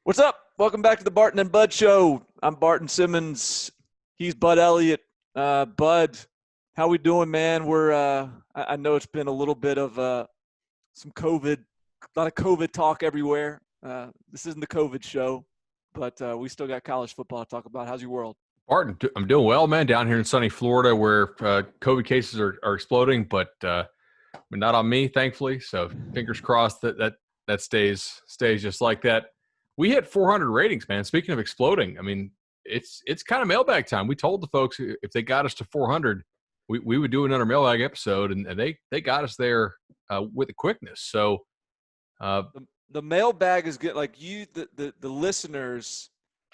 What's up? Welcome back to the Barton and Bud Show. I'm Barton Simmons. He's Bud Elliott. Bud, how we doing, man? I know it's been a little bit of some COVID, a lot of COVID talk everywhere. This isn't the COVID show, but we still got college football to talk about. How's your world? Barton, I'm doing well, man, down here in sunny Florida where COVID cases are exploding, but not on me, thankfully. So fingers crossed that stays just like that. We hit 400 ratings, man. Speaking of exploding, I mean, it's kind of mailbag time. We told the folks if they got us to 400, we would do another mailbag episode, and they got us there with a quickness. So The mailbag is good. Like the listeners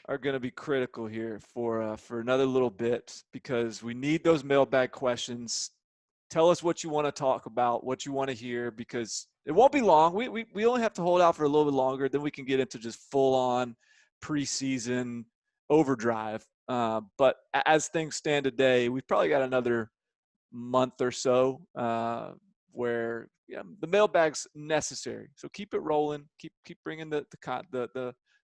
are going to be critical here for another little bit because we need those mailbag questions. Tell us what you want to talk about, what you want to hear, because it won't be long. We only have to hold out for a little bit longer. Then we can get into just full on preseason overdrive. But as things stand today, we've probably got another month or so where the mailbag's necessary. So keep it rolling. Keep bringing the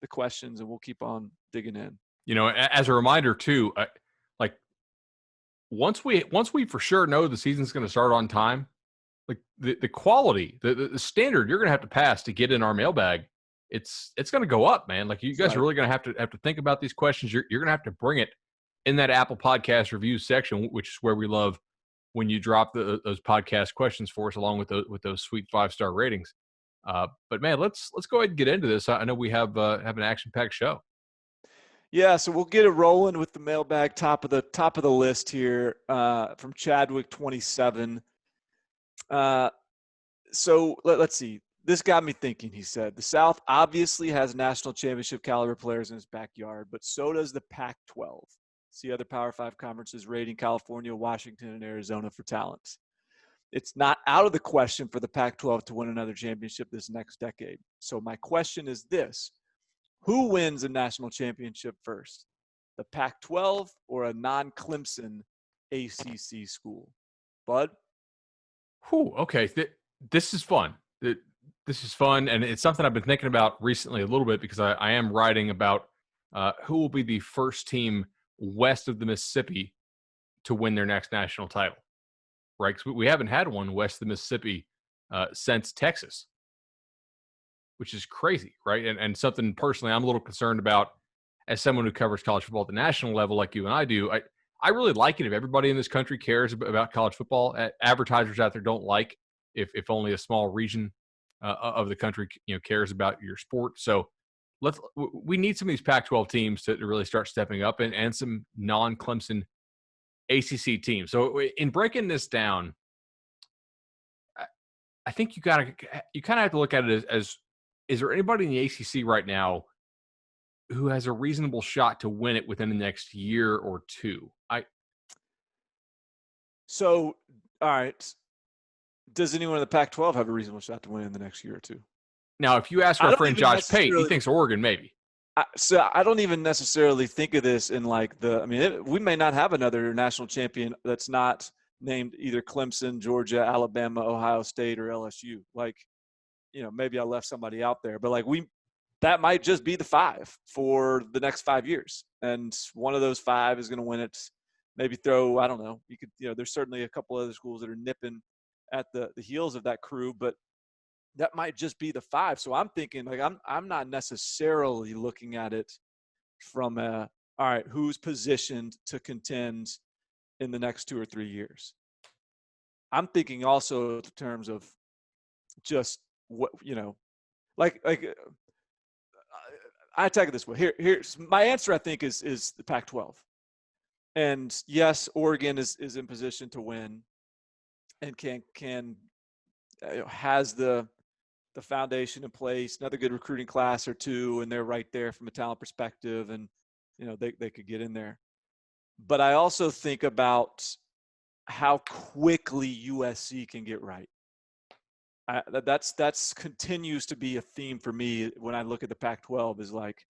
questions, and we'll keep on digging in. You know, as a reminder too, like once we for sure know the season's going to start on time, like the quality, the standard you're going to have to pass to get in our mailbag, it's going to go up, man. Like you guys are really going to have to think about these questions. You're going to have to bring it in that Apple Podcast reviews section, which is where we love when you drop those podcast questions for us, along with those sweet 5-star ratings. But man, let's go ahead and get into this. I know we have an action-packed show. Yeah, so we'll get it rolling with the mailbag top of the list here from Chadwick 27. So let's see. This got me thinking. He said the South obviously has national championship caliber players in its backyard, but so does the Pac-12. See other Power 5 conferences rating California, Washington, and Arizona for talent. It's not out of the question for the Pac-12 to win another championship this next decade. So my question is this: who wins a national championship first, the Pac-12 or a non-Clemson ACC school? Bud? Whew, okay, this is fun. This is fun, and it's something I've been thinking about recently a little bit because I am writing about who will be the first team west of the Mississippi to win their next national title, right? Because we haven't had one west of the Mississippi since Texas, which is crazy, right? And something personally I'm a little concerned about as someone who covers college football at the national level like you and I do. I really like it if everybody in this country cares about college football. Advertisers out there don't like if only a small region of the country cares about your sport. So we need some of these Pac-12 teams to really start stepping up and some non-Clemson ACC teams. So in breaking this down, I think you kind of have to look at it as is there anybody in the ACC right now who has a reasonable shot to win it within the next year or two? So, all right. Does anyone in the Pac-12 have a reasonable shot to win in the next year or two? Now, if you ask our friend Josh Pate, he thinks Oregon maybe. So I don't even necessarily think of this in like we may not have another national champion that's not named either Clemson, Georgia, Alabama, Ohio State, or LSU. Like, maybe I left somebody out there, but that might just be the 5 for the next 5 years. And one of those 5 is going to win it. Maybe I don't know. You could, there's certainly a couple other schools that are nipping at the heels of that crew, but that might just be the 5. So I'm thinking I'm not necessarily looking at it from all right, who's positioned to contend in the next 2 or 3 years. I'm thinking also in terms of just what, I attack it this way. Here's my answer. I think is the Pac-12. And yes, Oregon is in position to win, and can has the foundation in place, another good recruiting class or two, and they're right there from a talent perspective, and they could get in there. But I also think about how quickly USC can get right. That's continues to be a theme for me when I look at the Pac-12 is like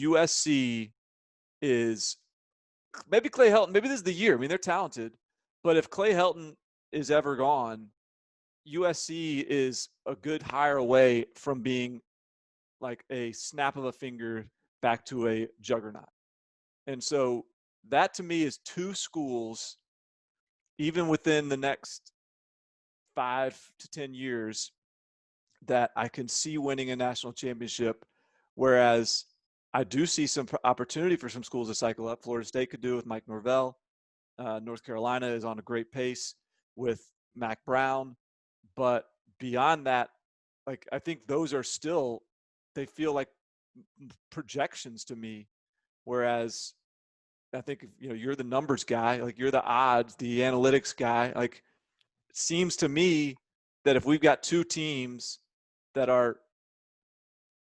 USC is maybe Clay Helton, maybe this is the year. I mean, they're talented, but if Clay Helton is ever gone, USC is a good hire away from being like a snap of a finger back to a juggernaut. And so that to me is two schools, even within the next 5 to 10 years, that I can see winning a national championship. Whereas I do see some opportunity for some schools to cycle up. Florida State could do it with Mike Norvell. North Carolina is on a great pace with Mac Brown. But beyond that, like, I think those are still, they feel like projections to me. Whereas I think, you're the numbers guy, like you're the odds, the analytics guy. Like, it seems to me that if we've got two teams that are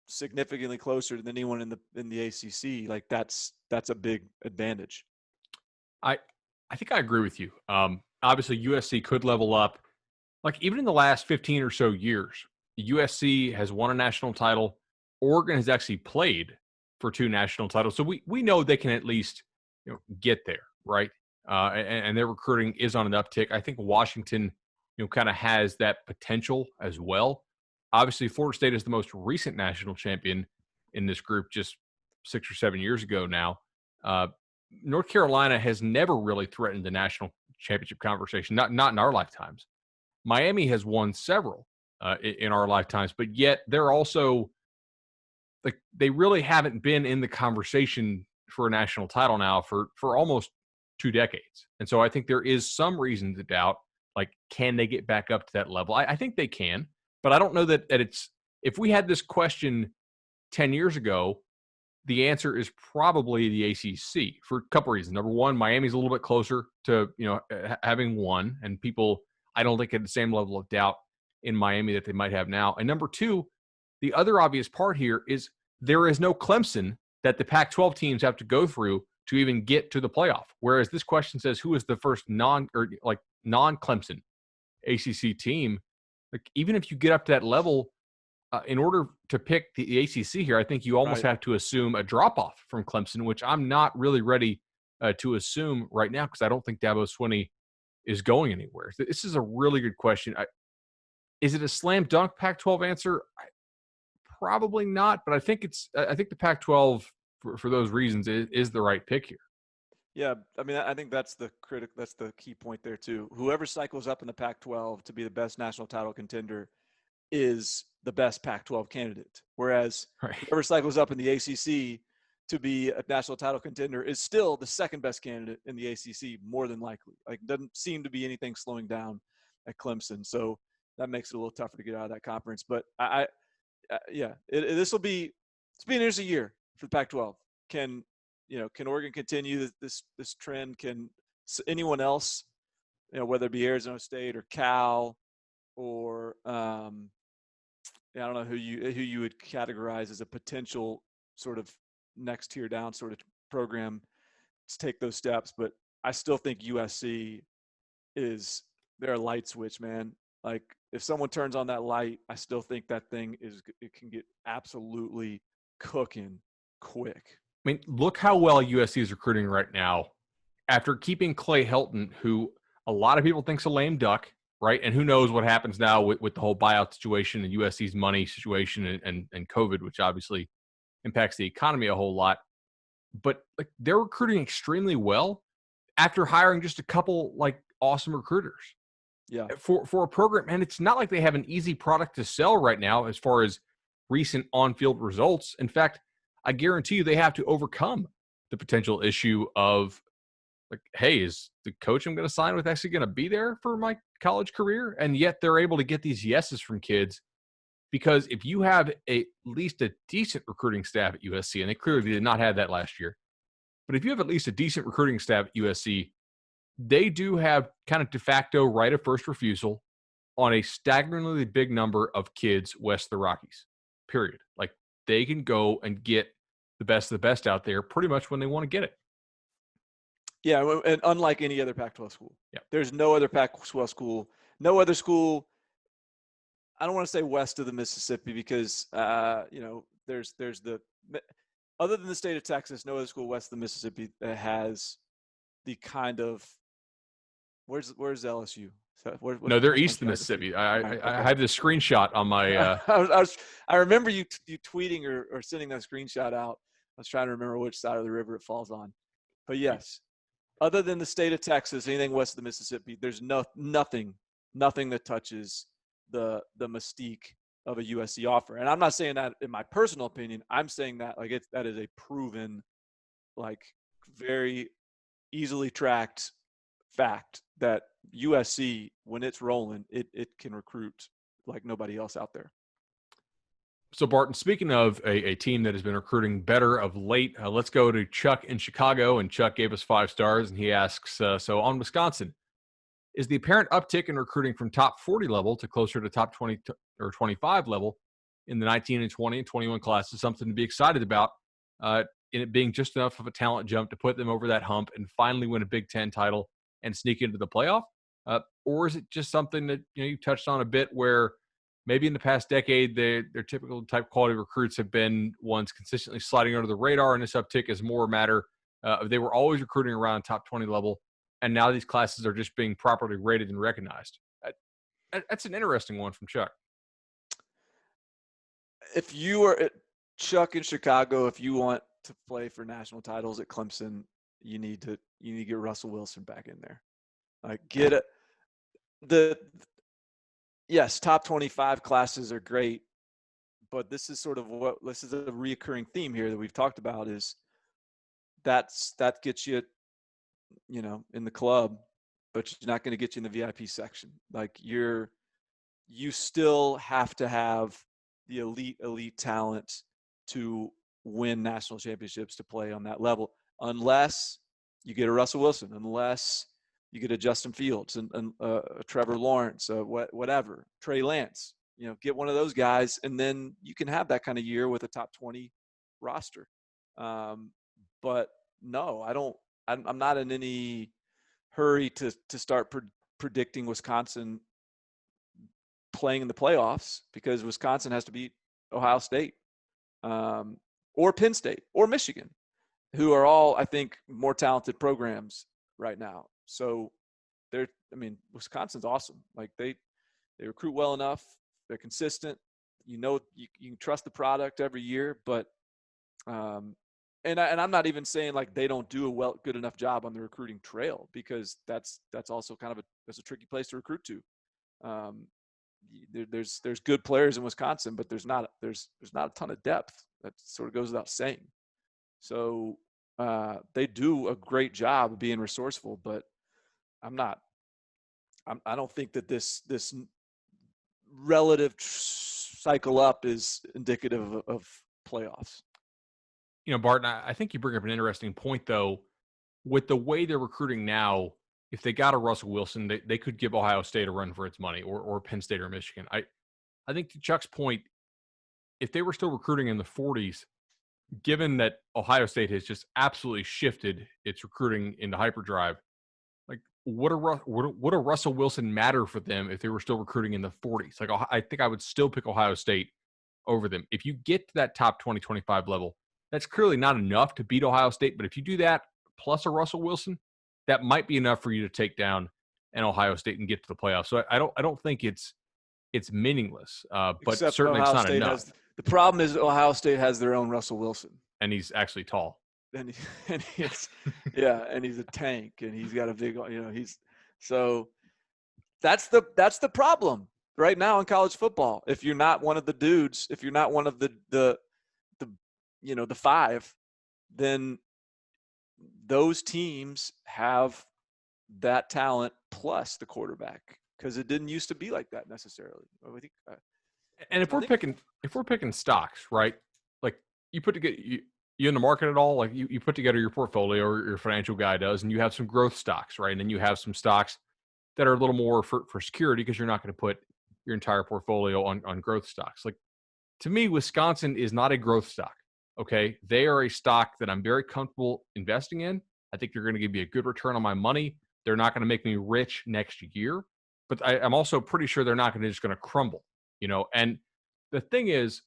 significantly closer than anyone in the ACC, like that's a big advantage. I I think I agree with you. Obviously, USC could level up. Like even in the last 15 or so years, USC has won a national title. Oregon has actually played for two national titles, so we know they can at least get there, right? And their recruiting is on an uptick. I think Washington, kind of has that potential as well. Obviously, Florida State is the most recent national champion in this group, just 6 or 7 years ago now. Uh, North Carolina has never really threatened the national championship conversation, not in our lifetimes. Miami has won several in our lifetimes, but yet they're also like they really haven't been in the conversation for a national title now for almost 2 decades. And so I think there is some reason to doubt, like, can they get back up to that level? I think they can, but I don't know that it's if we had this question 10 years ago, the answer is probably the ACC for a couple reasons. Number one, Miami's a little bit closer to having won, and people I don't think had the same level of doubt in Miami that they might have now. And number two, the other obvious part here is there is no Clemson that the Pac-12 teams have to go through to even get to the playoff. Whereas this question says who is the first non-Clemson ACC team. Like even if you get up to that level, in order to pick the ACC here, I think you almost Right. have to assume a drop-off from Clemson, which I'm not really ready to assume right now because I don't think Dabo Swinney is going anywhere. This is a really good question. Is it a slam dunk Pac-12 answer? Probably not, but I think the Pac-12 for those reasons is the right pick here. Yeah, I mean, I think that's the key point there too. Whoever cycles up in the Pac-12 to be the best national title contender is the best Pac-12 candidate. Whereas Right. whoever cycles up in the ACC to be a national title contender is still the second best candidate in the ACC, more than likely. Like, doesn't seem to be anything slowing down at Clemson. So that makes it a little tougher to get out of that conference. But this will be an interesting year for the Pac-12. Can Oregon continue this trend? Can anyone else, whether it be Arizona State or Cal or I don't know who you would categorize as a potential sort of next tier down sort of program to take those steps, but I still think USC is their light switch, man. Like if someone turns on that light, I still think that thing it can get absolutely cooking quick. I mean, look how well USC is recruiting right now after keeping Clay Helton, who a lot of people think's a lame duck, right? And who knows what happens now with the whole buyout situation and USC's money situation and COVID, which obviously impacts the economy a whole lot. But like they're recruiting extremely well after hiring just a couple like awesome recruiters. Yeah. For a program, and it's not like they have an easy product to sell right now as far as recent on-field results. In fact, I guarantee you they have to overcome the potential issue of like, hey, is the coach I'm going to sign with actually going to be there for my college career? And yet they're able to get these yeses from kids because if you have at least a decent recruiting staff at USC, and they clearly did not have that last year, but if you have at least a decent recruiting staff at USC, they do have kind of de facto right of first refusal on a staggeringly big number of kids west of the Rockies, period. Like they can go and get the best of the best out there pretty much when they want to get it. Yeah, and unlike any other Pac-12 school. Yeah. There's no other Pac-12 school, no other school, I don't want to say west of the Mississippi because, there's the – other than the state of Texas, no other school west of the Mississippi that has the kind of – where's LSU? So No, they're what's my east of geography? Mississippi. All right, I okay. have this screenshot on my. I remember you tweeting or sending that screenshot out. I was trying to remember which side of the river it falls on. But yes, other than the state of Texas, anything west of the Mississippi, there's nothing that touches the mystique of a USC offer. And I'm not saying that in my personal opinion. I'm saying that like that is a proven, like very easily tracked fact that USC, when it's rolling, it can recruit like nobody else out there. So, Barton, speaking of a team that has been recruiting better of late, let's go to Chuck in Chicago. And Chuck gave us 5 stars, and he asks, so on Wisconsin, is the apparent uptick in recruiting from top 40 level to closer to top 20 or 25 level in the 19 and 20 and 21 classes something to be excited about, in it being just enough of a talent jump to put them over that hump and finally win a Big Ten title and sneak into the playoff? Or is it just something that you touched on a bit where maybe in the past decade, their typical type quality recruits have been ones consistently sliding under the radar, and this uptick is more a matter of they were always recruiting around top 20 level, and now these classes are just being properly rated and recognized. That's an interesting one from Chuck. If you are Chuck in Chicago, if you want to play for national titles at Clemson, you need to get Russell Wilson back in there. Like get it. Yes, top 25 classes are great, but this is sort of this is a reoccurring theme here that we've talked about is that gets you, in the club, but you're not going to get you in the VIP section. Like you still have to have the elite talent to win national championships to play on that level, unless you get a Russell Wilson, unless you get a Justin Fields and a Trevor Lawrence, whatever, Trey Lance. Get one of those guys, and then you can have that kind of year with a top 20 roster. But no, I don't. I'm not in any hurry to start predicting Wisconsin playing in the playoffs, because Wisconsin has to beat Ohio State, or Penn State or Michigan, who are all, I think, more talented programs right now. So Wisconsin's awesome. Like they recruit well enough. They're consistent. You can trust the product every year, but and I'm not even saying like they don't do a good enough job on the recruiting trail, because that's also kind of that's a tricky place to recruit to. There's good players in Wisconsin, but there's not a ton of depth. That sort of goes without saying. So they do a great job of being resourceful, but I don't think that this relative cycle up is indicative of playoffs. Barton, I think you bring up an interesting point, though. With the way they're recruiting now, if they got a Russell Wilson, they could give Ohio State a run for its money, or Penn State or Michigan. I think to Chuck's point, if they were still recruiting in the 40s, given that Ohio State has just absolutely shifted its recruiting into hyperdrive, like would a Russell Wilson matter for them if they were still recruiting in the 40s? Like I think I would still pick Ohio State over them. If you get to that top 20, 25 level, that's clearly not enough to beat Ohio State. But if you do that plus a Russell Wilson, that might be enough for you to take down an Ohio State and get to the playoffs. So I don't think it's meaningless, but Except certainly Ohio it's not State enough. the problem is Ohio State has their own Russell Wilson, And he's actually tall. and he's and he's a tank, and he's got a big, so that's the problem right now in college football. If you're not one of the dudes, if you're not one of the 5, then those teams have that talent plus the quarterback, because it didn't used to be like that necessarily. I think, and if we're picking stocks, right? Like you put together, you in the market at all? Like you put together your portfolio, or your financial guy does, and you have some growth stocks, right? And then you have some stocks that are a little more for security, because you're not going to put your entire portfolio on growth stocks. Like to me, Wisconsin is not a growth stock. Okay. They are a stock that I'm very comfortable investing in. I think they're going to give me a good return on my money. They're not going to make me rich next year, but I'm also pretty sure they're not just going to crumble, and the thing is,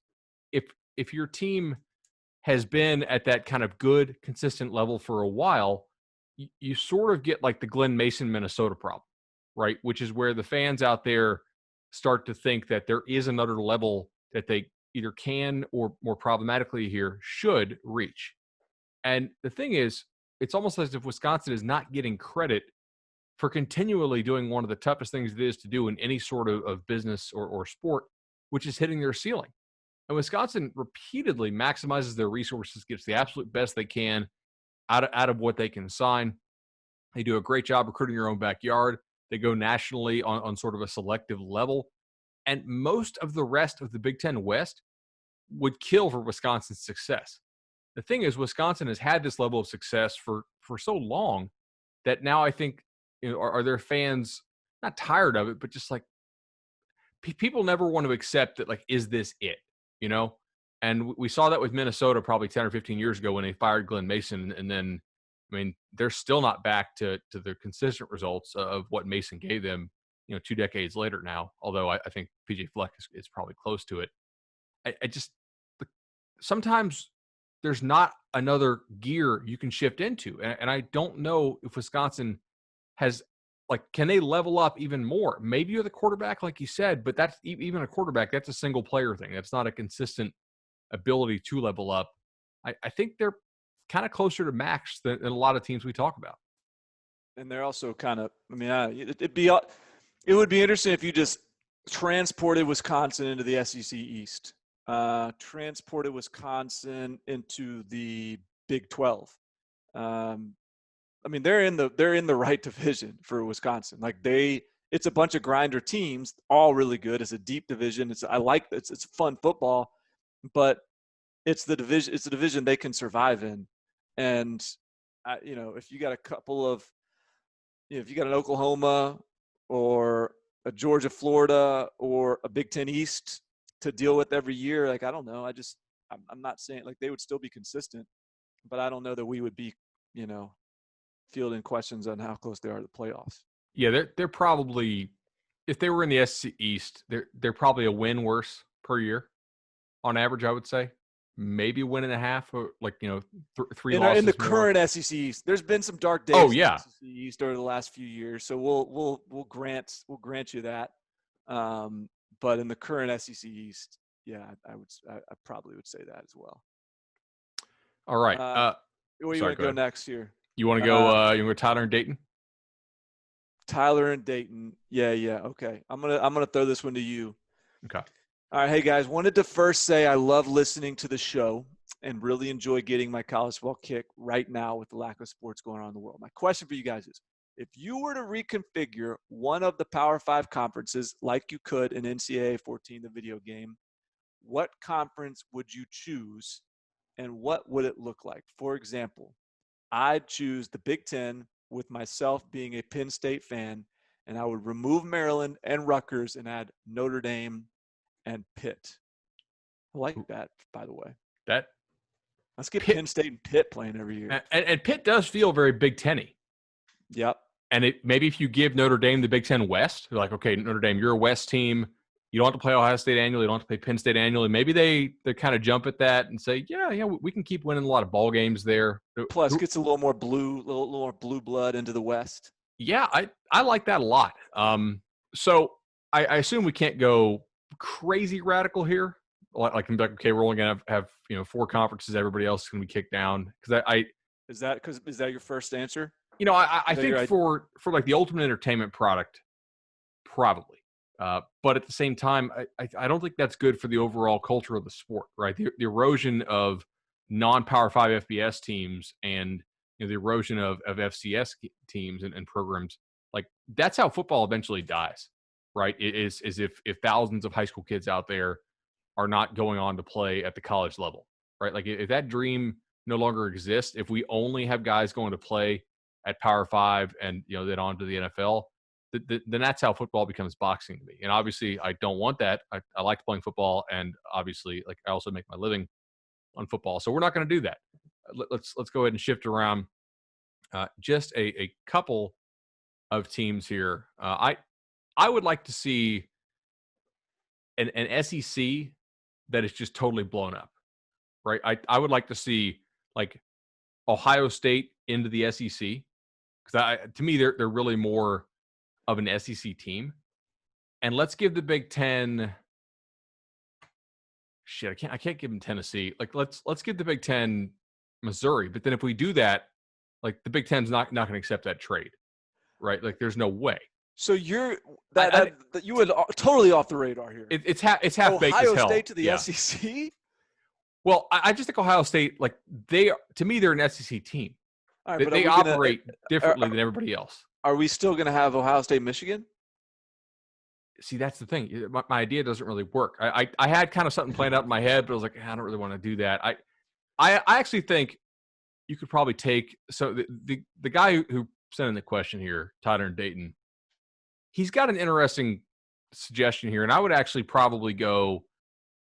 if your team has been at that kind of good, consistent level for a while, you sort of get like the Glen Mason, Minnesota problem. right? Which is where the fans out there start to think that there is another level that they either can or more problematically here should reach. And the thing is, it's almost as if Wisconsin is not getting credit for continually doing one of the toughest things it is to do in any sort of business or sport, which is hitting their ceiling. And Wisconsin repeatedly maximizes their resources, gets the absolute best they can out of what they can sign. They do a great job recruiting their own backyard. They go nationally on sort of a selective level. And most of the rest of the Big Ten West would kill for Wisconsin's success. The thing is, Wisconsin has had this level of success for so long that now I think, are their fans not tired of it, but just like people never want to accept that, like, is this it, you know? And we saw that with Minnesota probably 10 or 15 years ago when they fired Glenn Mason. And then, I mean, they're still not back to the consistent results of what Mason gave them, 2 decades later now, although I think PJ Fleck is probably close to it. I just, sometimes there's not another gear you can shift into. And I don't know if Wisconsin has, like, can they level up even more? Maybe you're the quarterback, like you said, but that's even a quarterback. That's a single player thing. That's not a consistent ability to level up. I think they're kind of closer to max than a lot of teams we talk about. And they're also kind of, I mean, it would be interesting if you just transported Wisconsin into the SEC East, transported Wisconsin into the Big 12. I mean, they're in the right division for Wisconsin. Like, it's a bunch of grinder teams, all really good. It's a deep division. It's fun football, but it's the division they can survive in. And if you got a couple of, if you got an Oklahoma or a Georgia, Florida, or a Big Ten East to deal with every year, like, I don't know. I'm not saying, like, they would still be consistent, but I don't know that we would be, fielding questions on how close they are to the playoffs. Yeah, they're probably, if they were in the SEC East, they're probably a win worse per year on average, I would say. Maybe a win and a half, or like, three losses in the more. current SEC East. There's been some dark days Oh, yeah. in the SEC East over the last few years, so we'll grant you that. But in the current SEC East, yeah, I probably would say that as well. All right. Where you want to go next here? You want to go? You want to go Tyler and Dayton? Tyler and Dayton. Yeah. Okay. I'm gonna throw this one to you. Okay. All right. Hey guys, wanted to first say I love listening to the show and really enjoy getting my college football kick right now with the lack of sports going on in the world. My question for you guys is, if you were to reconfigure one of the Power 5 conferences like you could in NCAA 14, the video game, what conference would you choose and what would it look like? For example, I'd choose the Big Ten, with myself being a Penn State fan, and I would remove Maryland and Rutgers and add Notre Dame and Pitt. I like that, by the way. Let's get Penn State and Pitt playing every year. And Pitt does feel very Big Ten-y. Yep. And maybe if you give Notre Dame the Big Ten West, you're like, okay, Notre Dame, you're a West team. You don't have to play Ohio State annually. You don't have to play Penn State annually. Maybe they kind of jump at that and say, yeah, we can keep winning a lot of ball games there. Plus, gets a little more blue blood into the West. Yeah, I like that a lot. So I assume we can't go crazy radical here. Like, okay, we're only gonna have 4 conferences. Everybody else is gonna be kicked down. Is that your first answer? I think for like the ultimate entertainment product, probably. But at the same time, I don't think that's good for the overall culture of the sport, right? The erosion of non-Power 5 FBS teams and the erosion of FCS teams and programs, like, that's how football eventually dies, right? It is if thousands of high school kids out there are not going on to play at the college level, right? Like, if that dream no longer exists, if we only have guys going to play at Power 5 and then on to the NFL, then that's how football becomes boxing to me. And obviously, I don't want that. I like playing football, and obviously, like, I also make my living on football. So we're not going to do that. Let's go ahead and shift around just a couple of teams here. I would like to see an SEC that is just totally blown up, right? I would like to see, like, Ohio State into the SEC, because to me they're really more of an SEC team, and let's give the Big Ten. Shit, I can't give them Tennessee. Like let's give the Big Ten Missouri. But then if we do that, like the Big Ten's not going to accept that trade, right? Like there's no way. So you're I that you would totally off the radar here. it's half baked as Ohio hell. State to the Yeah. SEC. Well, I just think Ohio State, like to me, they're an SEC team. All right, but They operate differently than everybody else. Are we still going to have Ohio State, Michigan? See, that's the thing. My idea doesn't really work. I had kind of something planned out in my head, but I was like, I don't really want to do that. I actually think you could probably take – so the guy who sent in the question here, Tyler in Dayton, he's got an interesting suggestion here, and I would actually probably go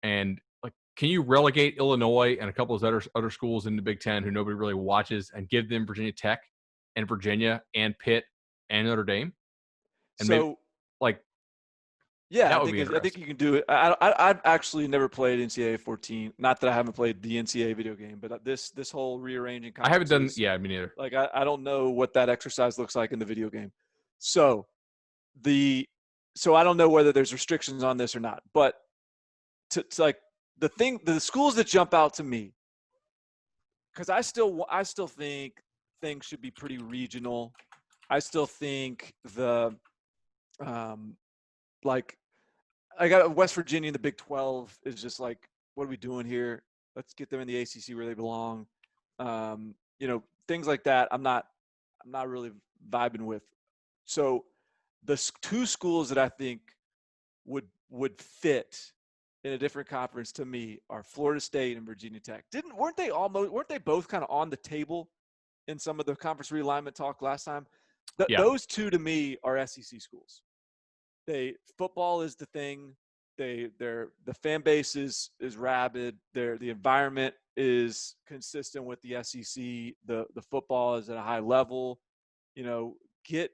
and like, can you relegate Illinois and a couple of other schools in the Big Ten who nobody really watches and give them Virginia Tech and Virginia and Pitt and Notre Dame? And so, maybe, like, yeah, I think you can do it. I've actually never played NCAA 14. Not that I haven't played the NCAA video game, but this whole rearranging. I haven't done. Yeah, me neither. Like I don't know what that exercise looks like in the video game. So I don't know whether there's restrictions on this or not. But to like the schools that jump out to me, because I still think things should be pretty regional. I still think like I got West Virginia in the Big 12 is just like, what are we doing here? Let's get them in the ACC where they belong. Things like that. I'm not really vibing with. So the two schools that I think would fit in a different conference to me are Florida State and Virginia Tech. Weren't they both kind of on the table in some of the conference realignment talk last time? Those two to me are SEC schools. Football is the thing. The fan base is rabid. The environment is consistent with the SEC. The football is at a high level. Get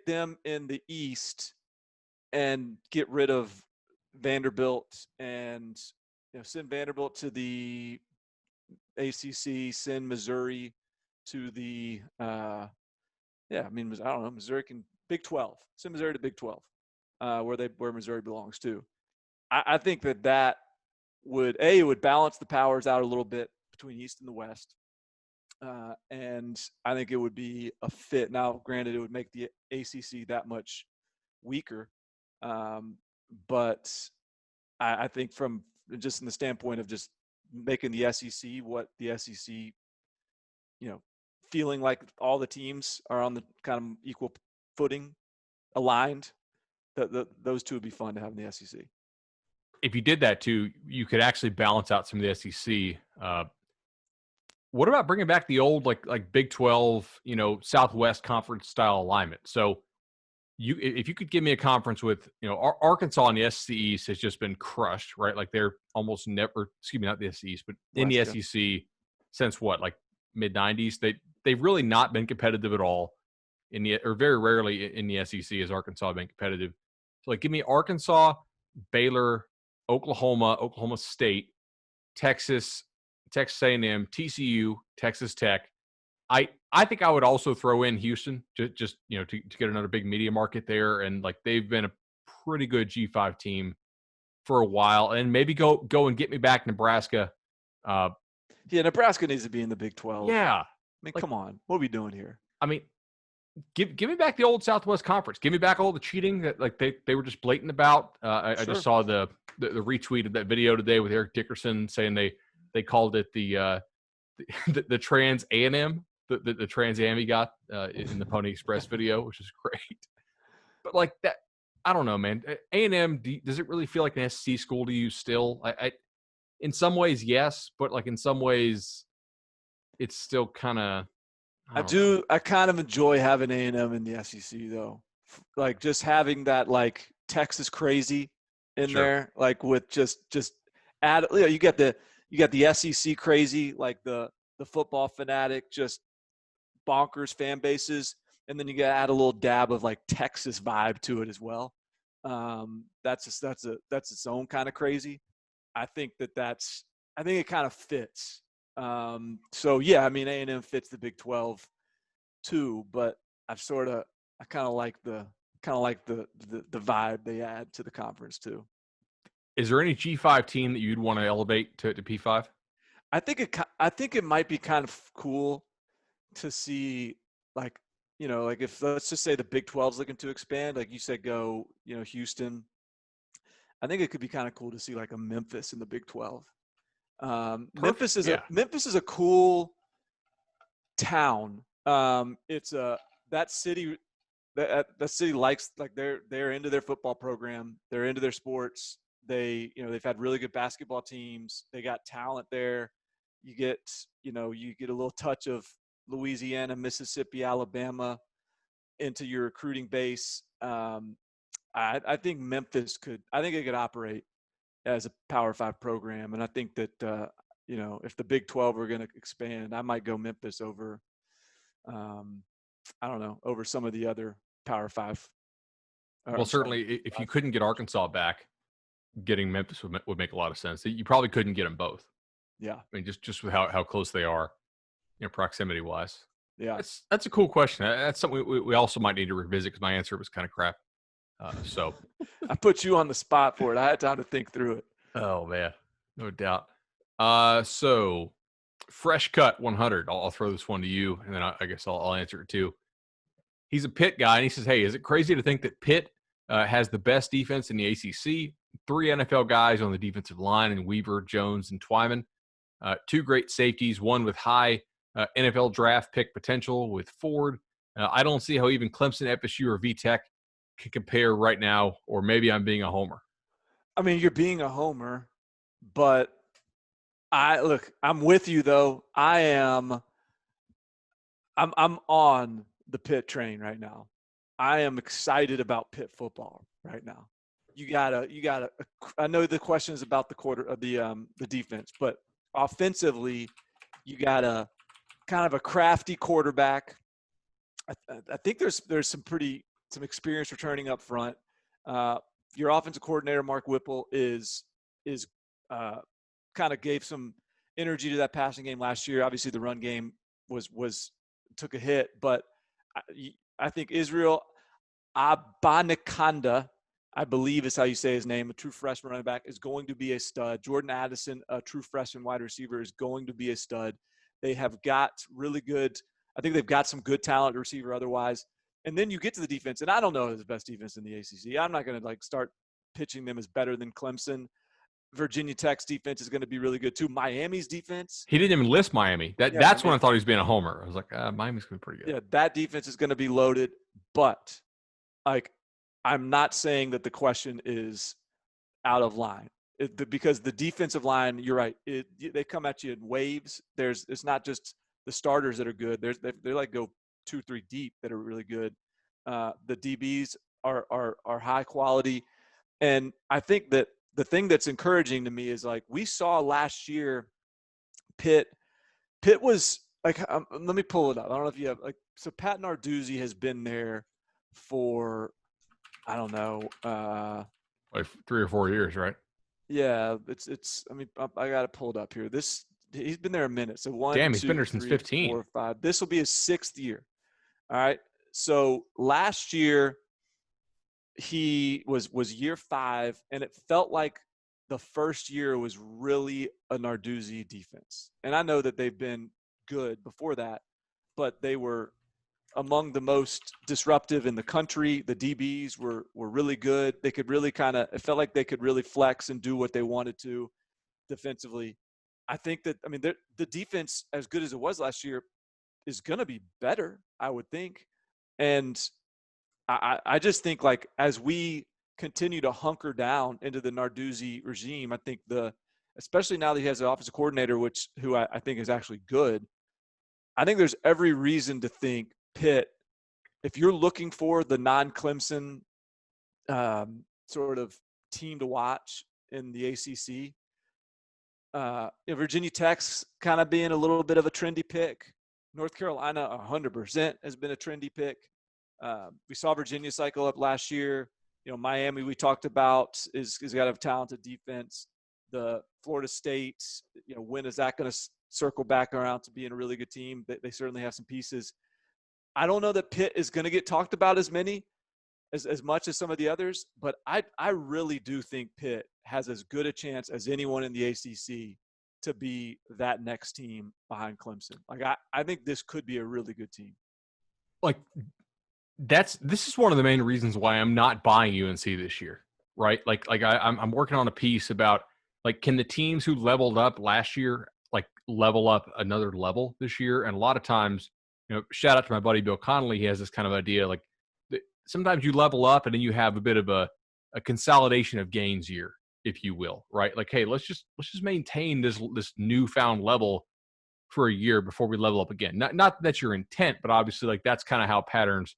them in the East and get rid of Vanderbilt and send Vanderbilt to the ACC. Send Missouri to the I don't know. Missouri can. Big 12. Send Missouri to Big 12, where Missouri belongs to. I think that would balance the powers out a little bit between East and the West, and I think it would be a fit. Now, granted, it would make the ACC that much weaker, but I think from just in the standpoint of just making the SEC what the SEC, feeling like all the teams are on the kind of equal footing, aligned, those two would be fun to have in the SEC. If you did that too, you could actually balance out some of the SEC. What about bringing back the old like Big 12, Southwest Conference style alignment? So if you could give me a conference with, Arkansas in the SEC East has just been crushed, right? Like they're almost never, not the SEC East, but in the SEC since what, like mid 90s, they've really not been competitive at all. Or very rarely in the SEC has Arkansas been competitive. So, like, give me Arkansas, Baylor, Oklahoma State, Texas A&M, TCU, Texas Tech. I think I would also throw in Houston, just to get another big media market there, and like they've been a pretty good G5 team for a while, and maybe go and get me back Nebraska. Nebraska needs to be in the Big 12. Yeah, I mean, come on, what are we doing here? I mean. Give me back the old Southwest Conference. Give me back all the cheating that like they were just blatant about. I just saw the retweet of that video today with Eric Dickerson saying they called it the Trans A&M, the Trans Am he got in the Pony Express video, which is great. But like that, I don't know, man. A&M, does it really feel like an SC school to you still? I in some ways yes, but like in some ways it's still kind of. I kind of enjoy having A&M in the SEC though, like just having that like Texas crazy in there, like with just add. You got the SEC crazy, like the football fanatic, just bonkers fan bases, and then you got to add a little dab of like Texas vibe to it as well. That's its own kind of crazy. I think it kind of fits. So yeah, I mean A&M fits the Big 12 too, but I've sort of I kind of like the vibe they add to the conference too. Is there any G5 team that you'd want to elevate to P5? I think it might be kind of cool to see, like, like if, let's just say, the Big 12 is looking to expand, like you said, go, Houston. I think it could be kind of cool to see like a Memphis in the Big 12. Perfect. Yeah. Memphis is a cool town. It's a that city that city likes, like, they're into their football program. They're into their sports. They've had really good basketball teams. They got talent there. You get you get a little touch of Louisiana, Mississippi, Alabama into your recruiting base. I think Memphis could. I think it could operate as a Power 5 program, and I think that if the Big 12 are going to expand, I might go Memphis over. I don't know, over some of the other Power 5. Or, Well, I'm sorry. certainly, if you couldn't get Arkansas back, getting Memphis would make a lot of sense. You probably couldn't get them both. Yeah. I mean, just with how close they are, proximity wise. Yeah. That's a cool question. That's something we also might need to revisit because my answer was kind of crap. So I put you on the spot for it. I had time to think through it. Oh man, no doubt. So fresh cut 100. I'll throw this one to you, and then I guess I'll answer it too. He's a Pitt guy, and he says, "Hey, is it crazy to think that Pitt has the best defense in the ACC? 3 NFL guys on the defensive line, and Weaver, Jones, and Twyman. 2 great safeties, one with high NFL draft pick potential with Ford. I don't see how even Clemson, FSU, or VTech can compare right now, or maybe I'm being a homer." I mean, you're being a homer, but I'm with you though. I'm on the Pitt train right now. I am excited about Pitt football right now. You gotta. I know the question is about the defense, but offensively, you got a kind of a crafty quarterback. I think there's some experience returning up front. Your offensive coordinator, Mark Whipple, is kind of gave some energy to that passing game last year. Obviously, the run game was took a hit, but I think Israel Abanikanda, I believe is how you say his name, a true freshman running back, is going to be a stud. Jordan Addison, a true freshman wide receiver, is going to be a stud. They have got really good. I think they've got some good talent receiver otherwise. And then you get to the defense, and I don't know if it's the best defense in the ACC. I'm not going to start pitching them as better than Clemson. Virginia Tech's defense is going to be really good too. Miami's defense. He didn't even list Miami. That's when I thought he was being a homer. I was like, Miami's going to be pretty good. Yeah, that defense is going to be loaded. But I'm not saying that the question is out of line because the defensive line, you're right. They come at you in waves. It's not just the starters that are good. They like go 2-3 deep that are really good. The DBs are high quality, and I think that the thing that's encouraging to me is we saw last year, Pitt was let me pull it up. I don't know if you have so Pat Narduzzi has been there for, I don't know, like 3 or 4 years, right? Yeah, it's. I mean, I got it pulled up here. He's been there a minute. So He's been there since 15. 4, 5. This will be his 6th year. All right. So last year he was year 5, and it felt like the first year was really a Narduzzi defense. And I know that they've been good before that, but they were among the most disruptive in the country. The DBs were really good. They could really it felt like they could really flex and do what they wanted to defensively. I think that, the defense, as good as it was last year, is going to be better, I would think. And I just think as we continue to hunker down into the Narduzzi regime, I think especially now that he has an offensive coordinator, who I think is actually good, I think there's every reason to think Pitt, if you're looking for the non-Clemson sort of team to watch in the ACC, Virginia Tech's kind of being a little bit of a trendy pick. North Carolina 100% has been a trendy pick. We saw Virginia cycle up last year. Miami, we talked about, is got a talented defense. The Florida State, when is that going to circle back around to being a really good team? They certainly have some pieces. I don't know that Pitt is going to get talked about as much as some of the others, but I really do think Pitt has as good a chance as anyone in the ACC to be that next team behind Clemson. Like I think this could be a really good team. Like this is one of the main reasons why I'm not buying UNC this year, right? I'm working on a piece about like, can the teams who leveled up last year like level up another level this year? And a lot of times, shout out to my buddy Bill Connolly, he has this kind of idea like sometimes you level up and then you have a bit of a consolidation of gains year, if you will, right? Like, hey, let's just maintain this newfound level for a year before we level up again. Not that's your intent, but obviously like that's kind of how patterns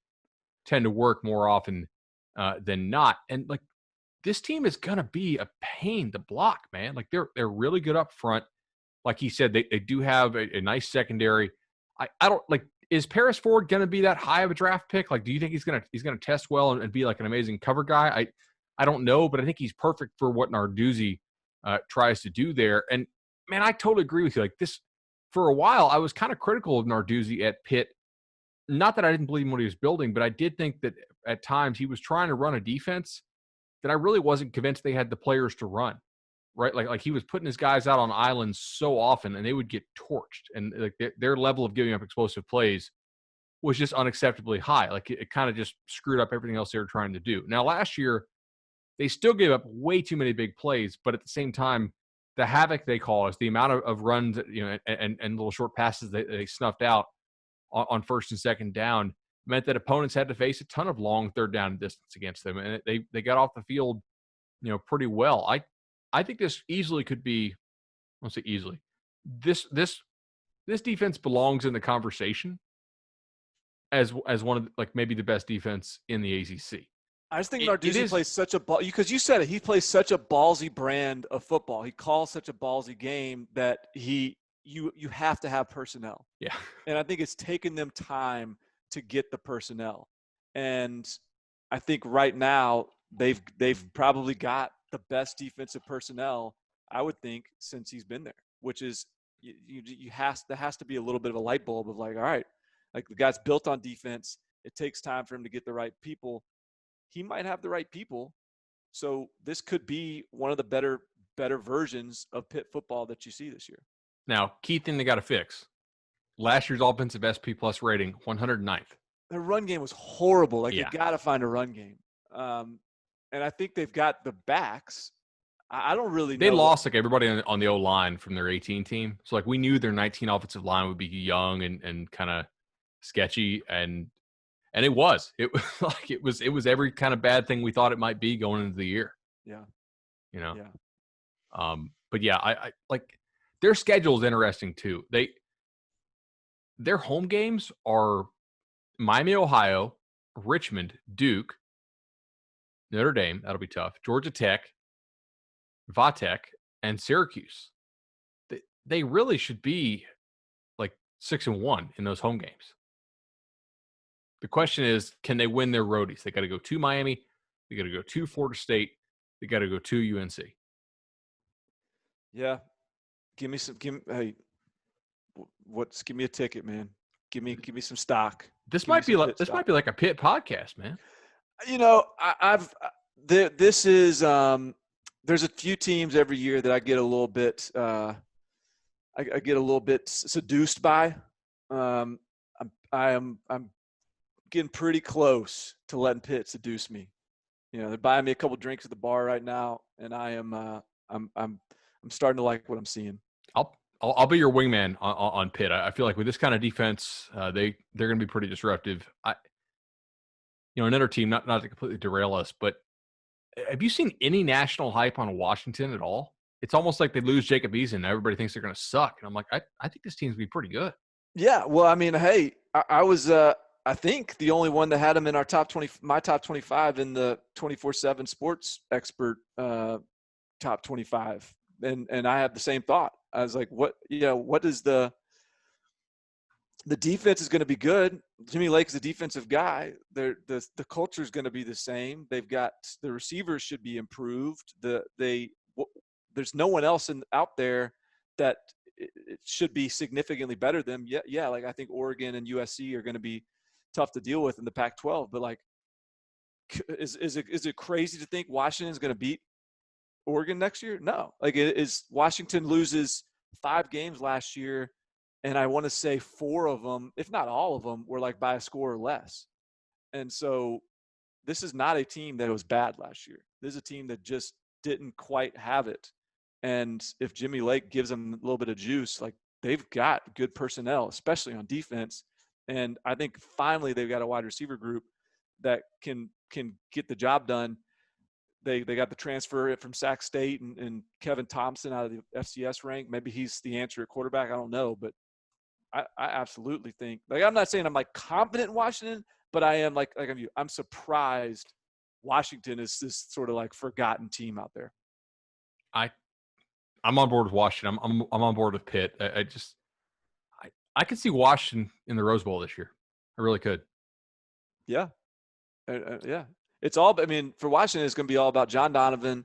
tend to work more often than not. And like this team is gonna be a pain to block, man. Like they're really good up front. Like he said, they do have a nice secondary. I don't like. Is Paris Ford going to be that high of a draft pick? Like, do you think he's gonna test well and be like an amazing cover guy? I don't know, but I think he's perfect for what Narduzzi tries to do there. And man, I totally agree with you. Like this, for a while, I was kind of critical of Narduzzi at Pitt. Not that I didn't believe in what he was building, but I did think that at times he was trying to run a defense that I really wasn't convinced they had the players to run. Right, like he was putting his guys out on islands so often, and they would get torched, and like their level of giving up explosive plays was just unacceptably high. Like it kind of just screwed up everything else they were trying to do. Now last year, they still gave up way too many big plays, but at the same time, the havoc they caused, the amount of runs, and little short passes they snuffed out on first and second down meant that opponents had to face a ton of long third down distance against them, and they got off the field, pretty well. I think this easily could be, I won't say easily, this defense belongs in the conversation as one of like maybe the best defense in the ACC. I just think Narduzzi plays such a ball, because you said it. He plays such a ballsy brand of football. He calls such a ballsy game that you have to have personnel. Yeah, and I think it's taken them time to get the personnel. And I think right now they've probably got the best defensive personnel, I would think, since he's been there, which is there has to be a little bit of a light bulb of like, all right, like the guy's built on defense. It takes time for him to get the right people. He might have the right people. So this could be one of the better versions of Pitt football that you see this year. Now, key thing they got to fix. Last year's offensive SP plus rating, 109th. Their run game was horrible. Like, yeah. You got to find a run game. And I think they've got the backs. I don't really know. They lost like everybody on the O-line from their 18 team. So like we knew their 19 offensive line would be young and kind of sketchy, and it was like it was every kind of bad thing we thought it might be going into the year. Yeah. Yeah. But yeah, I like their schedule is interesting too. Their home games are Miami, Ohio, Richmond, Duke, Notre Dame, that'll be tough, Georgia Tech, Vatek, and Syracuse. They really should be like 6-1 in those home games. The question is, can they win their roadies? They got to go to Miami, they got to go to Florida State, they got to go to UNC. Yeah, give me a ticket, man. Give me some stock. This might be like a Pitt podcast, man. This is there's a few teams every year that I get a little bit I get a little bit seduced by. I'm getting pretty close to letting Pitt seduce me. They're buying me a couple drinks at the bar right now, and I'm starting to like what I'm seeing. I'll be your wingman on Pitt. I feel like with this kind of defense, they're going to be pretty disruptive. Another team, not to completely derail us, but have you seen any national hype on Washington at all? It's almost like they lose Jacob Eason. Everybody thinks they're going to suck. And I'm like, I think this team's going to be pretty good. Yeah. Well, I mean, hey, I was, I think the only one that had him in our my top 25 in the 24/7 Sports Expert top 25. And I had the same thought. I was like, what is the defense is going to be good. Jimmy Lake's a defensive guy. The culture is going to be the same. They've got the receivers should be improved. There's no one else out there that it should be significantly better than. Yeah. Like I think Oregon and USC are going to be tough to deal with in the Pac-12. But like, is it crazy to think Washington is going to beat Oregon next year? No. Like, it is. Washington loses 5 games last year, and I want to say 4 of them, if not all of them, were like by a score or less. And so this is not a team that was bad last year. This is a team that just didn't quite have it. And if Jimmy Lake gives them a little bit of juice, like, they've got good personnel, especially on defense. And I think finally they've got a wide receiver group that can get the job done. They got the transfer from Sac State and Kevin Thompson out of the FCS rank. Maybe he's the answer at quarterback. I don't know, but I absolutely think, like, I'm not saying I'm like confident in Washington, but I am like I'm surprised Washington is this sort of like forgotten team out there. I'm on board with Washington. I'm on board with Pitt. I could see Washington in the Rose Bowl this year. I really could. Yeah. Yeah. It's all, I mean, for Washington, it's going to be all about John Donovan,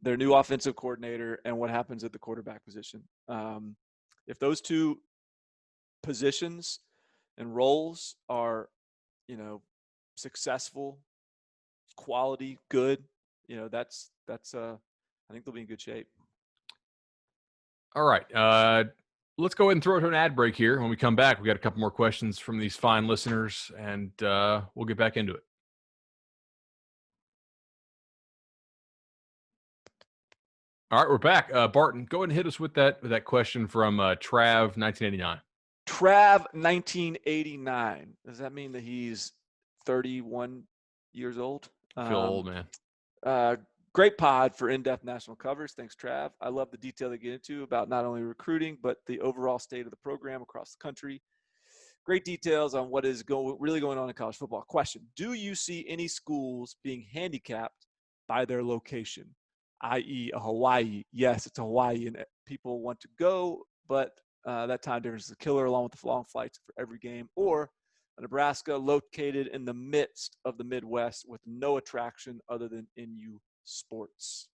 their new offensive coordinator, and what happens at the quarterback position. If those 2 positions and roles are, successful, quality, good, that's I think they'll be in good shape. All right. Let's go ahead and throw it to an ad break here. When we come back, we got a couple more questions from these fine listeners, and we'll get back into it. All right, we're back. Barton, go ahead and hit us with that question from Trav 1989. Trav 1989. Does that mean that he's 31 years old? I feel old, man. Great pod for in-depth national covers. Thanks, Trav. I love the detail they get into about not only recruiting, but the overall state of the program across the country. Great details on what is really going on in college football. Question: do you see any schools being handicapped by their location, i.e. a Hawaii? Yes, it's a Hawaii, and people want to go, but that time difference is a killer, along with the long flights for every game. Or a Nebraska located in the midst of the Midwest with no attraction other than NU sports.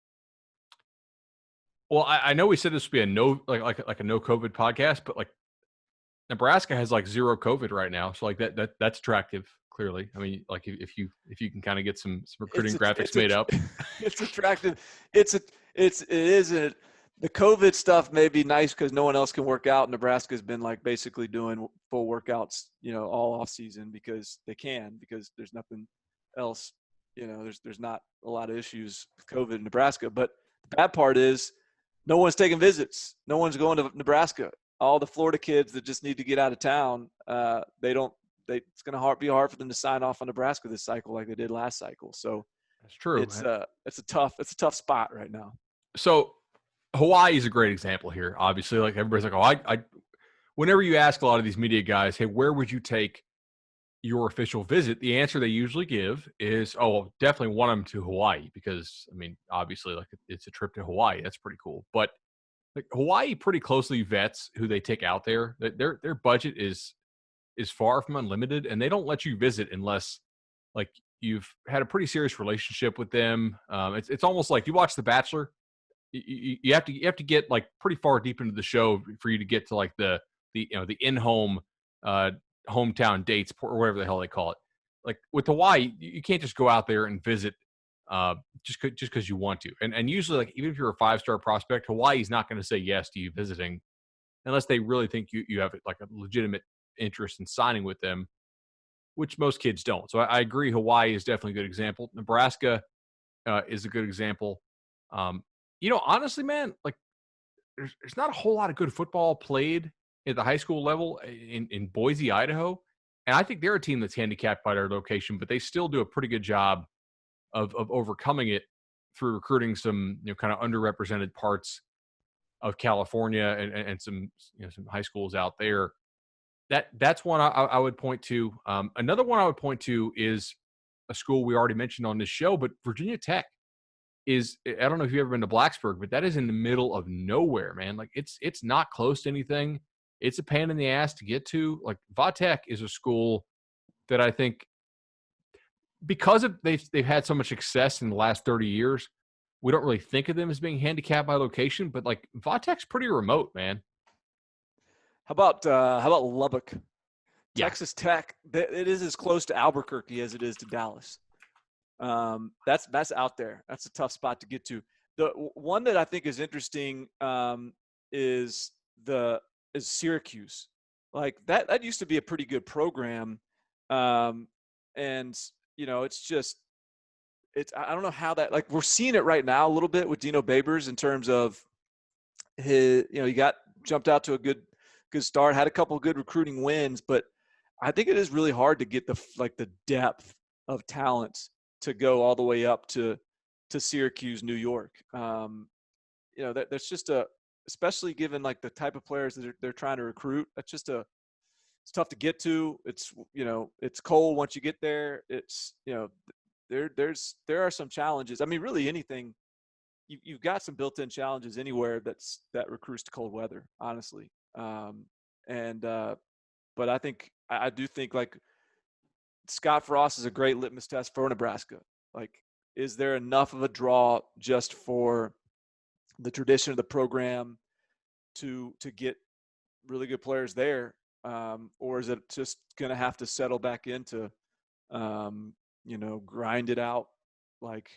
Well, I know we said this would be a no like a no COVID podcast, but like Nebraska has like 0 COVID right now, so like that's attractive. Clearly, I mean, like if you can kind of get some recruiting graphics made up, it's attractive. It isn't. The COVID stuff may be nice because no one else can work out. Nebraska's been like basically doing full workouts, all off season because they can, because there's nothing else. There's not a lot of issues with COVID in Nebraska. But the bad part is no one's taking visits. No one's going to Nebraska. All the Florida kids that just need to get out of town, it's going to be hard for them to sign off on Nebraska this cycle like they did last cycle. So that's true. It's a tough spot right now. So Hawaii is a great example here. Obviously, like everybody's like, I whenever you ask a lot of these media guys, hey, where would you take your official visit? The answer they usually give is, oh, definitely want them to Hawaii, because I mean, obviously, like it's a trip to Hawaii. That's pretty cool. But like Hawaii pretty closely vets who they take out there. Their budget is far from unlimited, and they don't let you visit unless like you've had a pretty serious relationship with them. It's almost like you watch The Bachelor. You have to get like pretty far deep into the show for you to get to like the in-home hometown dates or whatever the hell they call it. Like with Hawaii, you can't just go out there and visit just because you want to. And usually, like even if you're a 5-star prospect, Hawaii's not going to say yes to you visiting unless they really think you have like a legitimate interest in signing with them, which most kids don't. So I agree, Hawaii is definitely a good example. Nebraska is a good example. Honestly, man, like there's not a whole lot of good football played at the high school level in Boise, Idaho. And I think they're a team that's handicapped by their location, but they still do a pretty good job of overcoming it through recruiting some, kind of underrepresented parts of California and some high schools out there. That's one I would point to. Another one I would point to is a school we already mentioned on this show, but Virginia Tech is, I don't know if you've ever been to Blacksburg, but that is in the middle of nowhere, man. Like it's not close to anything. It's a pain in the ass to get to. Like Vatech is a school that I think, because they've had so much success in the last 30 years, we don't really think of them as being handicapped by location, but like Vatech's pretty remote, man. How about Lubbock? Yeah, Texas Tech, it is as close to Albuquerque as it is to Dallas. That's out there. That's a tough spot to get to. The one that I think is interesting is Syracuse. Like that used to be a pretty good program, and it's I don't know how that, like, we're seeing it right now a little bit with Dino Babers in terms of his, he got jumped out to a good start, had a couple of good recruiting wins, but I think it is really hard to get the depth of talent to go all the way up to Syracuse, New York. That's just especially given like the type of players that they're trying to recruit. It's tough to get to. It's cold once you get there. There are some challenges. I mean, really anything. You've got some built-in challenges anywhere that recruits to cold weather, honestly. And but I do think like Scott Frost is a great litmus test for Nebraska. Like, is there enough of a draw just for the tradition of the program to get really good players there, or is it just going to have to settle back into, grind it out like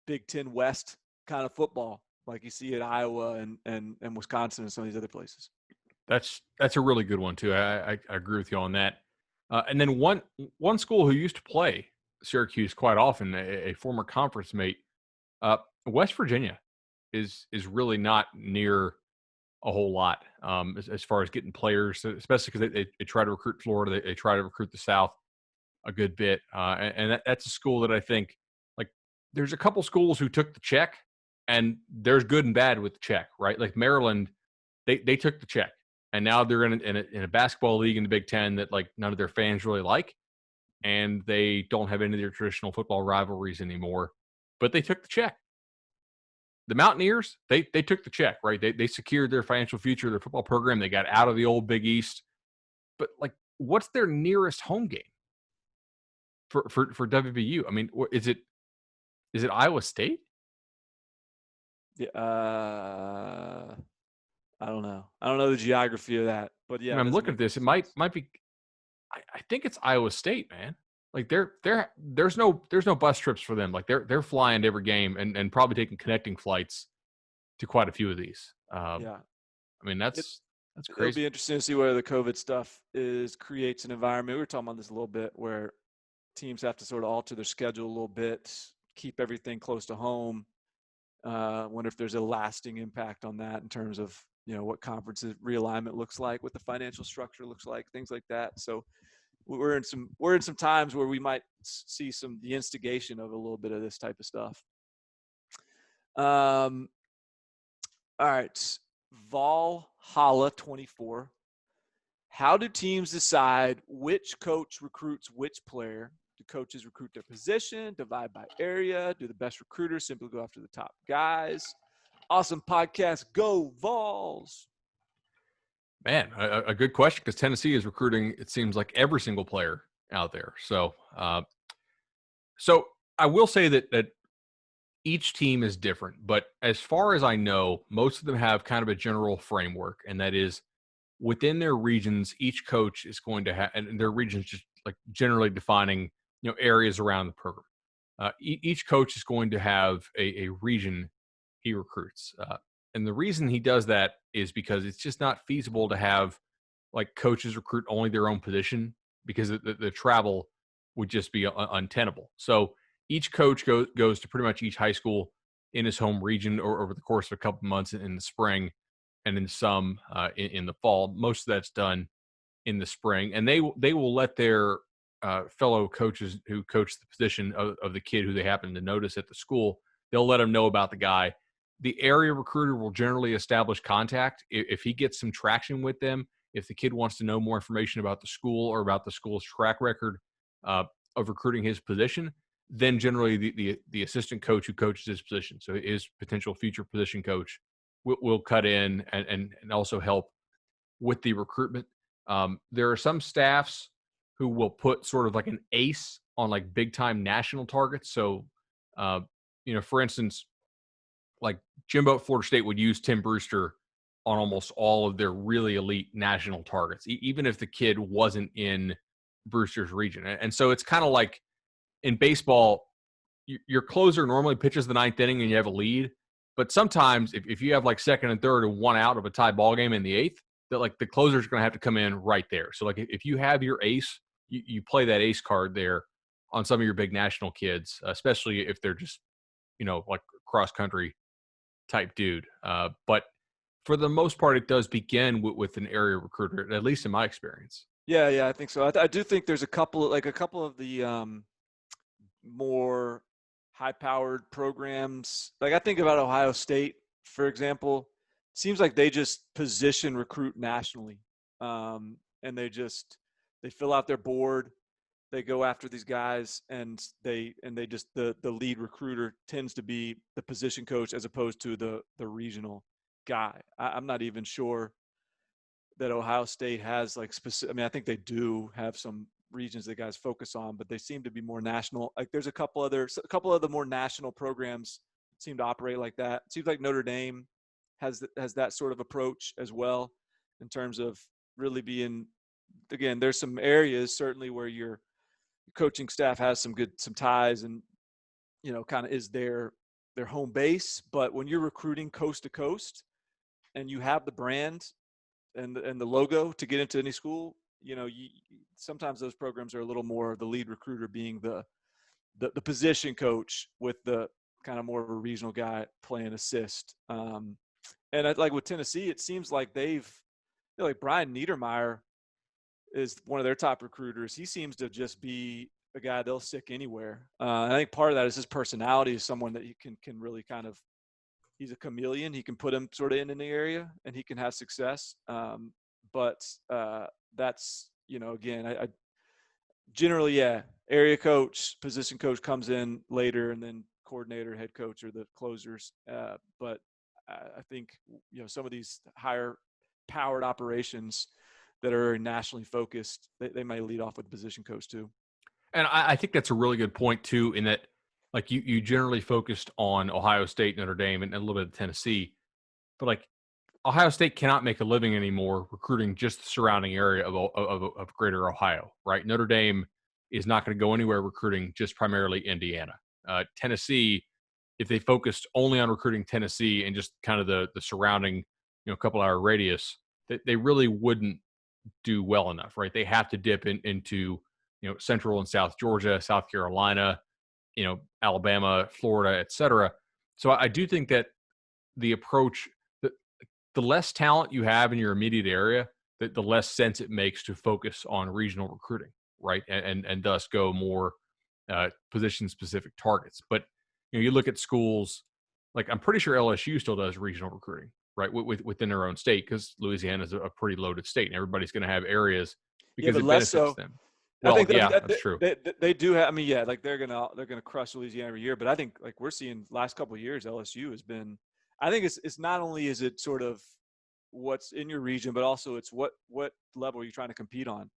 Big Ten West kind of football, like you see at Iowa and Wisconsin and some of these other places? that's a really good one too. I agree with you on that. And then one school who used to play Syracuse quite often, a former conference mate, West Virginia, is really not near a whole lot as far as getting players, especially because they try to recruit Florida, they try to recruit the South a good bit, and that's a school that I think, like, there's a couple schools who took the check, and there's good and bad with the check, right? Like Maryland, they took the check, and now they're in a basketball league in the Big Ten that like none of their fans really like, and they don't have any of their traditional football rivalries anymore, but they took the check. The Mountaineers, they took the check, right? They secured their financial future, their football program. They got out of the old Big East, but like, what's their nearest home game for WVU? I mean, is it Iowa State? Yeah, I don't know. I don't know the geography of that, but I yeah, mean, it I'm doesn't looking make at much this. It might sense. might be. I think it's Iowa State, man. Like there's no bus trips for them. Like they're flying to every game and probably taking connecting flights to quite a few of these. Yeah, I mean, it that's it'll crazy. be interesting to see whether the COVID stuff creates an environment. We were talking about this a little bit, where teams have to sort of alter their schedule a little bit, keep everything close to home. Wonder if there's a lasting impact on that in terms of what conferences realignment looks like, what the financial structure looks like, things like that. So we're in some times where we might see the instigation of a little bit of this type of stuff. Um, all right, Valhalla 24. How do teams decide which coach recruits which player? Do coaches recruit their position, divide by area? Do the best recruiters simply go after the top guys? Awesome podcast. Go Vols. Man, a good question, because Tennessee is recruiting, it seems like, every single player out there. So I will say that each team is different, but as far as I know, most of them have kind of a general framework, and that is within their regions, each coach is going to have, and their regions just like generally defining, areas around the program. Each coach is going to have a region he recruits. And the reason he does that is because it's just not feasible to have like coaches recruit only their own position, because the travel would just be untenable. So each coach goes to pretty much each high school in his home region, or over the course of a couple months in the spring, and in some in the fall. Most of that's done in the spring, and they will let their fellow coaches who coach the position of the kid who they happen to notice at the school. They'll let them know about the guy. The area recruiter will generally establish contact if he gets some traction with them. If the kid wants to know more information about the school or about the school's track record uh, of recruiting his position, then generally the assistant coach who coaches his position, so his potential future position coach, will cut in and also help with the recruitment. There are some staffs who will put sort of like an ace on like big time national targets. So, for instance, like Jimbo at Florida State would use Tim Brewster on almost all of their really elite national targets, even if the kid wasn't in Brewster's region. And so it's kind of like in baseball, your closer normally pitches the ninth inning and you have a lead. But sometimes if you have like second and third and one out of a tie ball game in the eighth, that like the closer is going to have to come in right there. So like if you have your ace, you play that ace card there on some of your big national kids, especially if they're just, like cross country type dude. But for the most part, it does begin with an area recruiter, at least in my experience. Yeah, I think so. I do think there's a couple of the more high-powered programs. Like I think about Ohio State, for example. Seems like they just position recruit nationally, and they fill out their board. They go after these guys, and they just the lead recruiter tends to be the position coach as opposed to the regional guy. I'm not even sure that Ohio State has like specific. I mean, I think they do have some regions that guys focus on, but they seem to be more national. Like there's a couple of the more national programs seem to operate like that. It seems like Notre Dame has that sort of approach as well, in terms of really being. Again, there's some areas certainly where your coaching staff has some ties, and kind of is their home base. But when you're recruiting coast to coast and you have the brand and the logo to get into any school, sometimes those programs are a little more the lead recruiter being the position coach with the kind of more of a regional guy playing assist. And like with Tennessee, it seems like like Brian Niedermeyer is one of their top recruiters. He seems to just be a guy they'll stick anywhere. And I think part of that is his personality is someone that he can really kind of, he's a chameleon. He can put him sort of in the area and he can have success. But that's, again, I generally, yeah, area coach, position coach comes in later, and then coordinator, head coach are the closers. But I think, some of these higher powered operations that are nationally focused, they may lead off with the position coach too. And I think that's a really good point too, in that like you generally focused on Ohio State, Notre Dame, and a little bit of Tennessee, but like Ohio State cannot make a living anymore recruiting just the surrounding area of Greater Ohio, right? Notre Dame is not going to go anywhere recruiting just primarily Indiana. Tennessee, if they focused only on recruiting Tennessee and just kind of the surrounding, couple hour radius, they really wouldn't do well enough, right? They have to dip into Central and South Georgia, South Carolina, Alabama, Florida, et cetera. So I do think that the approach, the less talent you have in your immediate area, the less sense it makes to focus on regional recruiting, right? And thus go more position specific targets. But you look at schools like, I'm pretty sure LSU still does regional recruiting, right? Within their own state, because Louisiana is a pretty loaded state, and everybody's going to have areas because but it less benefits so. them. I Well, think yeah, that's true. they do have. I mean, yeah, like they're gonna crush Louisiana every year. But I think like we're seeing last couple of years, LSU has been. I think it's not only is it sort of what's in your region, but also it's what level are you trying to compete on. If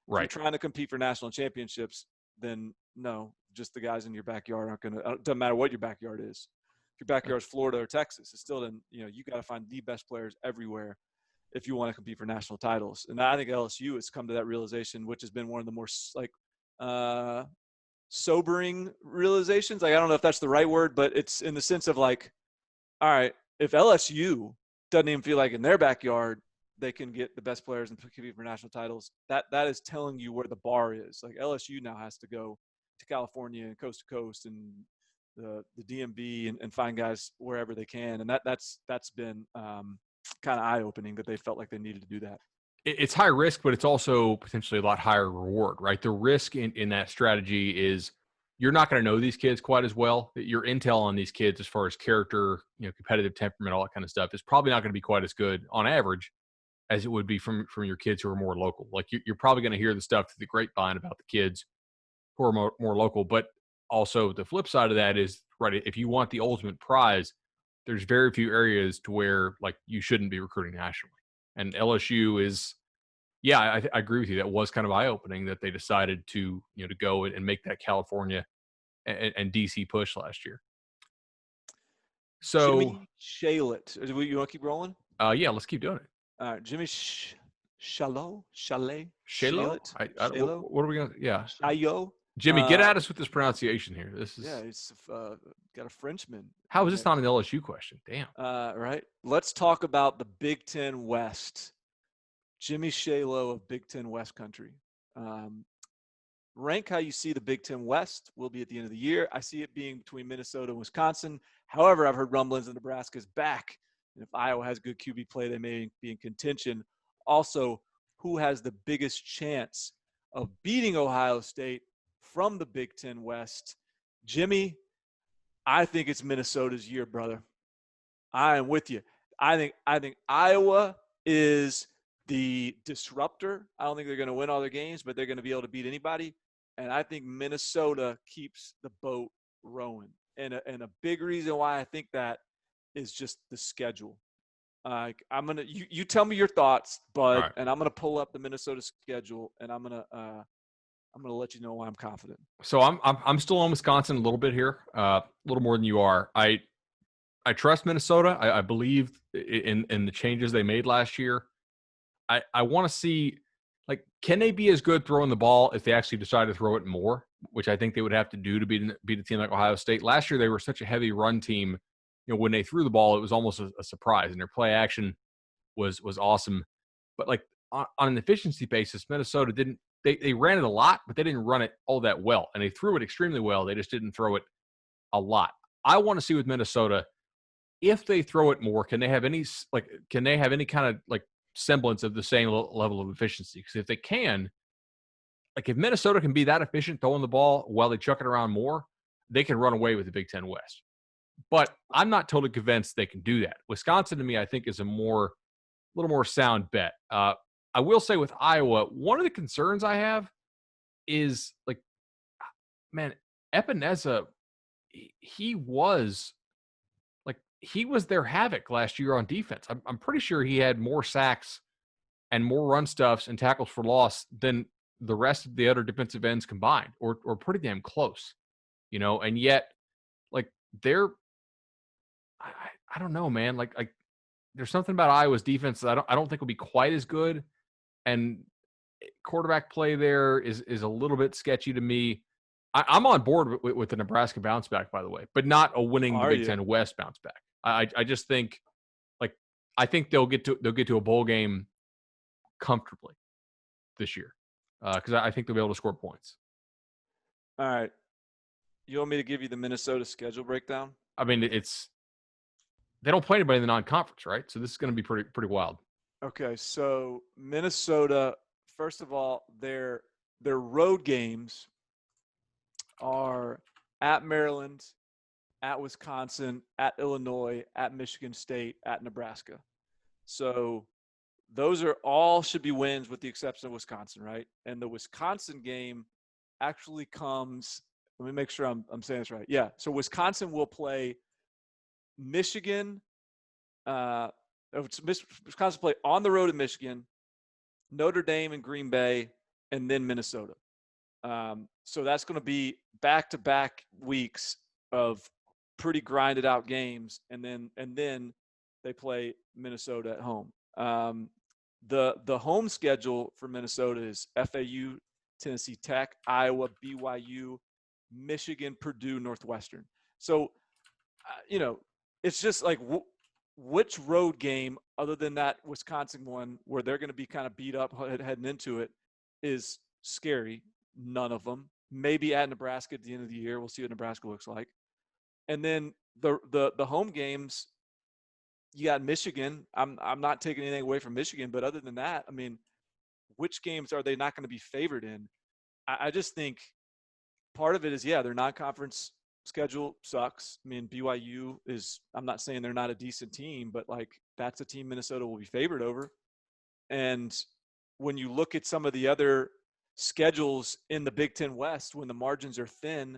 you're Right. trying to compete for national championships, then no, just the guys in your backyard aren't gonna. It doesn't matter what your backyard is. If your backyard's Florida or Texas, it's still then you got to find the best players everywhere if you want to compete for national titles. And I think LSU has come to that realization, which has been one of the more like sobering realizations. Like, I don't know if that's the right word, but it's in the sense of like, all right, if LSU doesn't even feel like in their backyard they can get the best players and compete for national titles, that is telling you where the bar is. Like LSU now has to go to California and coast to coast and the DMV and find guys wherever they can. And that's been kind of eye-opening that they felt like they needed to do that. It's high risk, but it's also potentially a lot higher reward, right? The risk in that strategy is you're not going to know these kids quite as well. Your intel on these kids, as far as character, competitive temperament, all that kind of stuff, is probably not going to be quite as good on average as it would be from your kids who are more local. Like you're probably going to hear the stuff through the grapevine about the kids who are more local. But also the flip side of that is, right, if you want the ultimate prize, there's very few areas to where like you shouldn't be recruiting nationally. And LSU is, yeah, I agree with you. That was kind of eye opening that they decided to to go and make that California and DC push last year. So Jimmy Shalit. You want to keep rolling? Yeah, let's keep doing it. All right, Jimmy Chalet, Shalo? Shalo, What are we going to? Yeah. Shayo. Jimmy, get at us with this pronunciation here. This Yeah, is, he's got a Frenchman how is in this there. not an LSU question? Damn. Right. Let's talk about the Big Ten West. Jimmy Shalo of Big Ten West country. Um, Rank how you see the Big Ten West will be at the end of the year. I see it being between Minnesota and Wisconsin. However, I've heard rumblings that Nebraska's back. And if Iowa has good QB play, they may be in contention. Also, who has the biggest chance of beating Ohio State from the Big Ten West? Jimmy, I think it's Minnesota's year, brother. I am with you. I think Iowa is the disruptor. I don't think they're going to win all their games, but they're going to be able to beat anybody. And I think Minnesota keeps the boat rowing. And a big reason why I think that is just the schedule. I'm gonna you tell me your thoughts, All bud, right. and I'm gonna pull up the Minnesota schedule, and I'm gonna let you know why I'm confident. So I'm still on Wisconsin a little bit here, a little more than you are. I trust Minnesota. I believe in the changes they made last year. I want to see, like, can they be as good throwing the ball if they actually decide to throw it more, which I think they would have to do to beat a team like Ohio State. Last year they were such a heavy run team. You know, when they threw the ball, it was almost a surprise, and their play action was awesome. But like on an efficiency basis, Minnesota didn't. They ran it a lot, but they didn't run it all that well, and they threw it extremely well. They just didn't throw it a lot. I want to see with Minnesota, if they throw it more, can they have any kind of like semblance of the same level of efficiency? Because if they can, like if Minnesota can be that efficient throwing the ball while they chuck it around more, they can run away with the Big Ten West. But I'm not totally convinced they can do that. Wisconsin, to me, I think is a little more sound bet. I will say with Iowa, one of the concerns I have is like, man, Epineza, he was their havoc last year on defense. I'm pretty sure he had more sacks and more run stuffs and tackles for loss than the rest of the other defensive ends combined, or pretty damn close, you know. And yet, like they're, I don't know, man. Like there's something about Iowa's defense that I don't think will be quite as good, and quarterback play there is a little bit sketchy to me. I'm on board with the Nebraska bounce back, by the way, but not a winning the Are Big you? Ten West bounce back. I just think, like, I think they'll get to a bowl game comfortably this year, because I think they'll be able to score points. All right. You want me to give you the Minnesota schedule breakdown? I mean, they don't play anybody in the non-conference, right? So this is going to be pretty wild. Okay, so Minnesota, first of all, their road games are at Maryland, at Wisconsin, at Illinois, at Michigan State, at Nebraska. So those are all should be wins with the exception of Wisconsin, right? And the Wisconsin game actually comes. Let me make sure I'm saying this right. Yeah. So Wisconsin will play Michigan. Wisconsin play on the road in Michigan, Notre Dame and Green Bay, and then Minnesota. So that's going to be back-to-back weeks of pretty grinded out games, and then they play Minnesota at home. The home schedule for Minnesota is FAU, Tennessee Tech, Iowa, BYU, Michigan, Purdue, Northwestern. So, it's just like which road game other than that Wisconsin one where they're going to be kind of beat up heading into it is scary. None of them. Maybe at Nebraska at the end of the year. We'll see what Nebraska looks like. And then the home games, you got Michigan. I'm not taking anything away from Michigan, but other than that, I mean, which games are they not going to be favored in? I just think part of it is, their non-conference schedule sucks. I mean, BYU is, I'm not saying they're not a decent team, but like that's a team Minnesota will be favored over. And when you look at some of the other schedules in the Big Ten West, when the margins are thin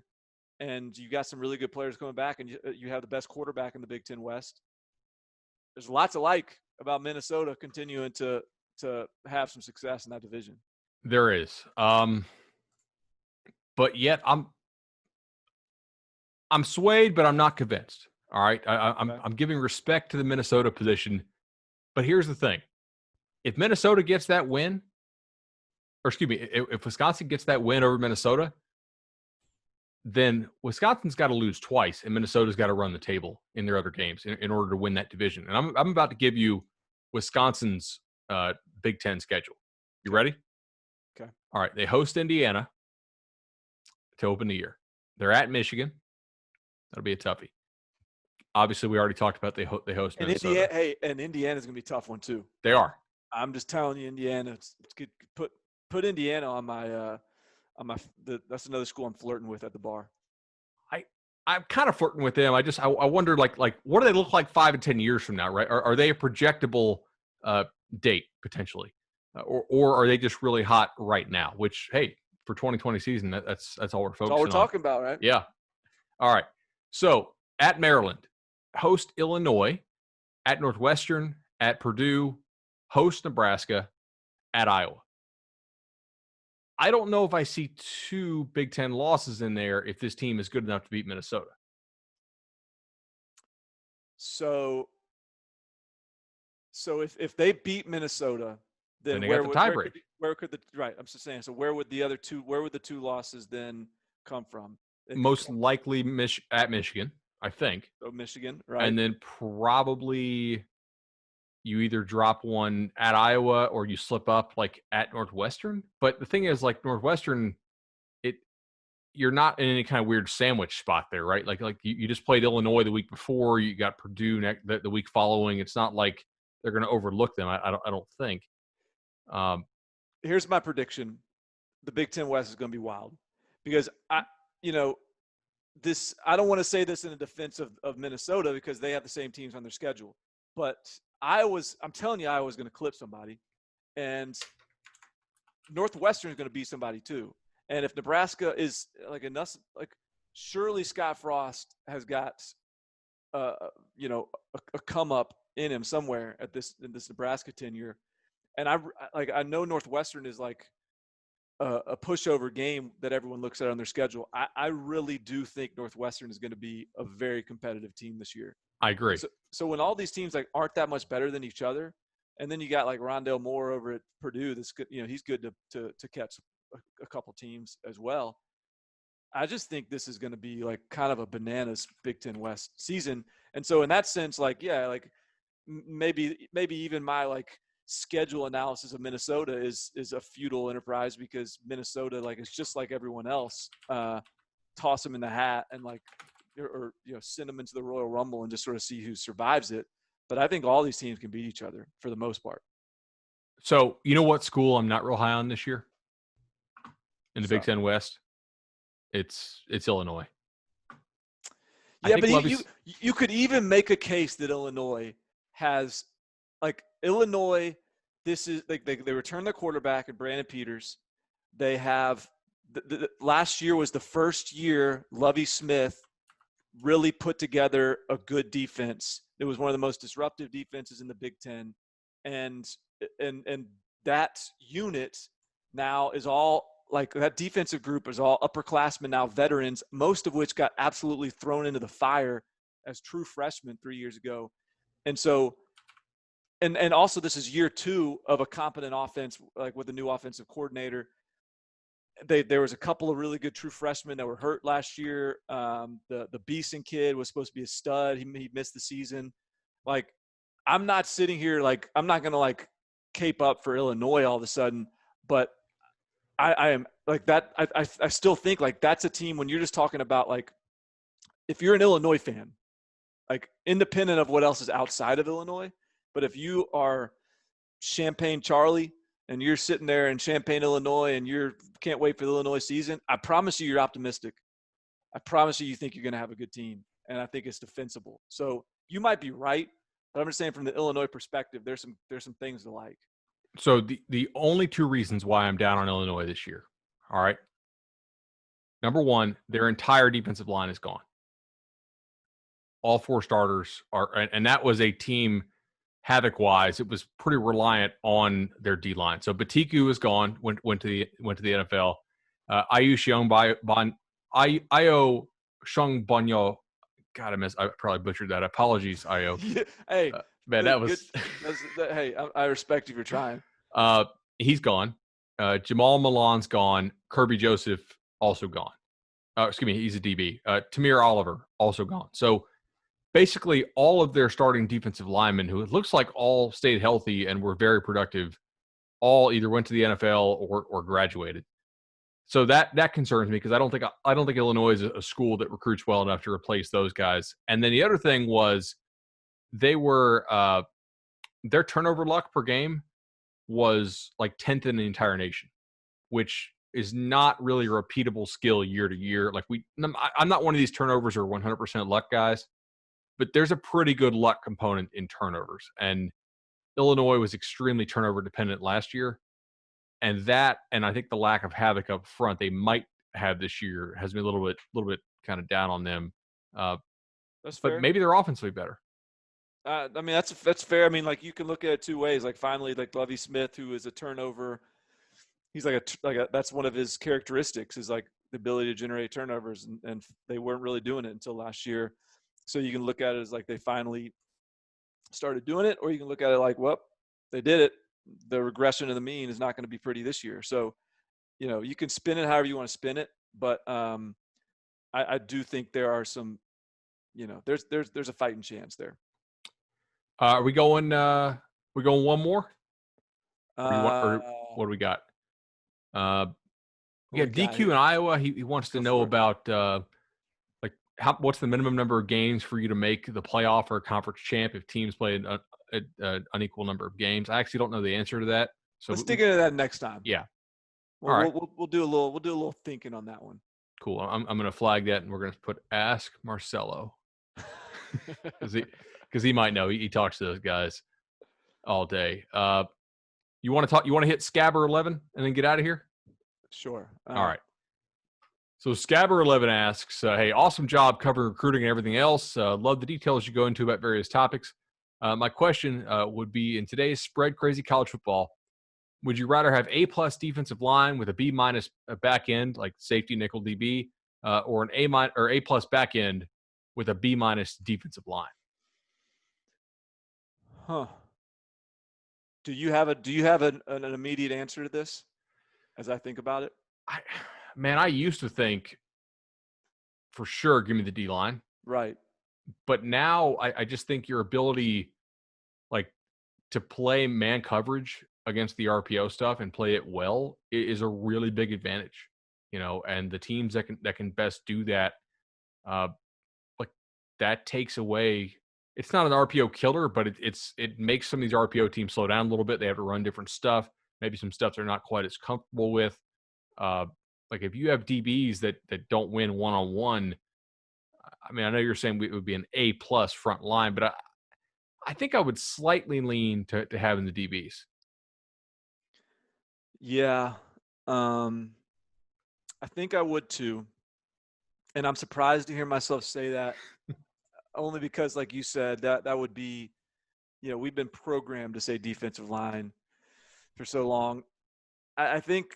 and you got some really good players coming back and you have the best quarterback in the Big Ten West, there's lots of like about Minnesota continuing to have some success in that division. There is. But yet I'm swayed, but I'm not convinced. All right. I'm giving respect to the Minnesota position But here's the thing. If Minnesota gets that win, or excuse me, if Wisconsin gets that win over Minnesota, then Wisconsin's got to lose twice, and Minnesota's got to run the table in their other games in order to win that division. And I'm about to give you Wisconsin's Big Ten schedule. You ready? Okay. All right. They host Indiana to open the year. They're at Michigan. That'll be a toughie. Obviously, we already talked about they host And Minnesota. Indiana's going to be a tough one too. They are. I'm just telling you, Indiana. It's good. Put Indiana on my that's another school I'm flirting with at the bar. I'm kind of flirting with them. I wonder like what do they look like 5 and 10 years from now, right? Are they a projectable date potentially, or are they just really hot right now? Which, hey, for 2020 season, that's all we're focusing on. That's all we're talking about, right? Yeah. All right. So at Maryland, host Illinois, at Northwestern, at Purdue, host Nebraska, at Iowa. I don't know if I see 2 Big Ten losses in there if this team is good enough to beat Minnesota. So if they beat Minnesota, then they where got the tiebreak. Where could the right? I'm just saying. So where would the other two? Where would the 2 losses then come from? Most likely at Michigan, I think. So Michigan, right? And then probably you either drop one at Iowa or you slip up like at Northwestern. But the thing is, like Northwestern, you're not in any kind of weird sandwich spot there, right? Like you just played Illinois the week before, you got Purdue the week following. It's not like they're going to overlook them. I don't think. Here's my prediction: the Big Ten West is going to be wild because I don't want to say this in a defense of Minnesota because they have the same teams on their schedule, but I'm telling you, Iowa's going to clip somebody, and Northwestern is going to beat somebody too. And if Nebraska is like enough, like surely Scott Frost has got, a come up in him somewhere in this Nebraska tenure. And I know Northwestern is like a pushover game that everyone looks at on their schedule. I really do think Northwestern is going to be a very competitive team this year. I agree. So when all these teams like aren't that much better than each other, and then you got like Rondale Moore over at Purdue, that's good. He's good to catch a couple teams as well. I just think this is going to be like kind of a bananas Big Ten West season. And so in that sense, like, yeah, like maybe even my like schedule analysis of Minnesota is a futile enterprise because Minnesota, like, it's just like everyone else. Toss them in the hat and like, or send them into the Royal Rumble and just sort of see who survives it. But I think all these teams can beat each other for the most part. So you know what school I'm not real high on this year in the Big Ten West? It's Illinois. Yeah, but you could even make a case that Illinois has, like, Illinois. This is like they returned their quarterback and Brandon Peters. They have last year was the first year Lovie Smith really put together a good defense. It was one of the most disruptive defenses in the Big Ten, and that unit now is all like that defensive group is all upperclassmen now, veterans, most of which got absolutely thrown into the fire as true freshmen 3 years ago. And so, and also this is year 2 of a competent offense, like with a new offensive coordinator. There was a couple of really good true freshmen that were hurt last year. The Beeson kid was supposed to be a stud. He missed the season. Like, I'm not sitting here, like, I'm not going to like cape up for Illinois all of a sudden, but I am like that. I still think like that's a team when you're just talking about, like, if you're an Illinois fan, like independent of what else is outside of Illinois, but if you are Champaign Charlie and you're sitting there in Champaign, Illinois, and you can't wait for the Illinois season, I promise you, you're optimistic. I promise you think you're going to have a good team, and I think it's defensible. So you might be right, but I'm just saying from the Illinois perspective, there's some things to like. So the only 2 reasons why I'm down on Illinois this year, all right? Number 1, their entire defensive line is gone. All 4 starters are, and that was a team havoc-wise. It was pretty reliant on their D line. So Batiku is gone, went to the NFL. Ayo Shungbonyo. God, I probably butchered that. Apologies, Ayo. Hey, Man, good, that good. was Hey, I respect you for trying. uh he's gone. Jamal Milan's gone. Kirby Joseph also gone. Excuse me, he's a DB. Tamir Oliver also gone. So basically all of their starting defensive linemen, who it looks like all stayed healthy and were very productive, all either went to the NFL or graduated. So that concerns me because I don't think Illinois is a school that recruits well enough to replace those guys. And then the other thing was they were their turnover luck per game was like 10th in the entire nation, which is not really a repeatable skill year to year. Like I'm not one of these turnovers or 100% luck guys, but there's a pretty good luck component in turnovers. And Illinois was extremely turnover dependent last year. And I think the lack of havoc up front they might have this year has been a little bit kind of down on them. Uh, That's but fair. maybe they're offensively better. I mean, that's fair. I mean, like you can look at it two ways. Like finally, like Lovie Smith, who is a turnover, he's like a that's one of his characteristics is like the ability to generate turnovers, and they weren't really doing it until last year. So you can look at it as like they finally started doing it, or you can look at it like, well, they did it. The regression to the mean is not going to be pretty this year. So you can spin it however you want to spin it, but I do think there are some, there's a fighting chance there. Are we going? We going one more? Or you want? Uh, Or what do we got? Uh, we what we got got DQ in here? Iowa. He wants to Go know for it. about like what's the minimum number of games for you to make the playoff or conference champ if teams play an unequal number of games. I actually don't know the answer to that. So Let's dig into that next time. yeah. All Well, right. we'll do a little thinking on that one. Cool. I'm going to flag that, and we're going to put ask Marcelo because he might know. He talks to those guys all day. You want to talk? You want to hit Scabber 11 and then get out of here? Sure. All right. So Scabber 11 asks, "Hey, awesome job covering recruiting and everything else. Love the details you go into about various topics. My question would be: in today's spread crazy college football, would you rather have A+ defensive line with a B- back end, like safety nickel DB, or an A+ back end with a B- defensive line?" Huh. Do you have an immediate answer to this as I think about it? I used to think for sure, give me the D line, Right. but now I just think your ability, like, to play man coverage against the RPO stuff and play it well is a really big advantage, and the teams that can best do that, uh, like that takes away. It's not an RPO killer, but it makes some of these RPO teams slow down a little bit. They have to run different stuff, maybe some stuff they're not quite as comfortable with. Uh, like if you have DBs that don't win one on one, I mean, I know you're saying it would be an A+ front line, but I think I would slightly lean to having the DBs. Yeah. I think I would too. And I'm surprised to hear myself say that only because, like you said, that would be, we've been programmed to say defensive line for so long. I think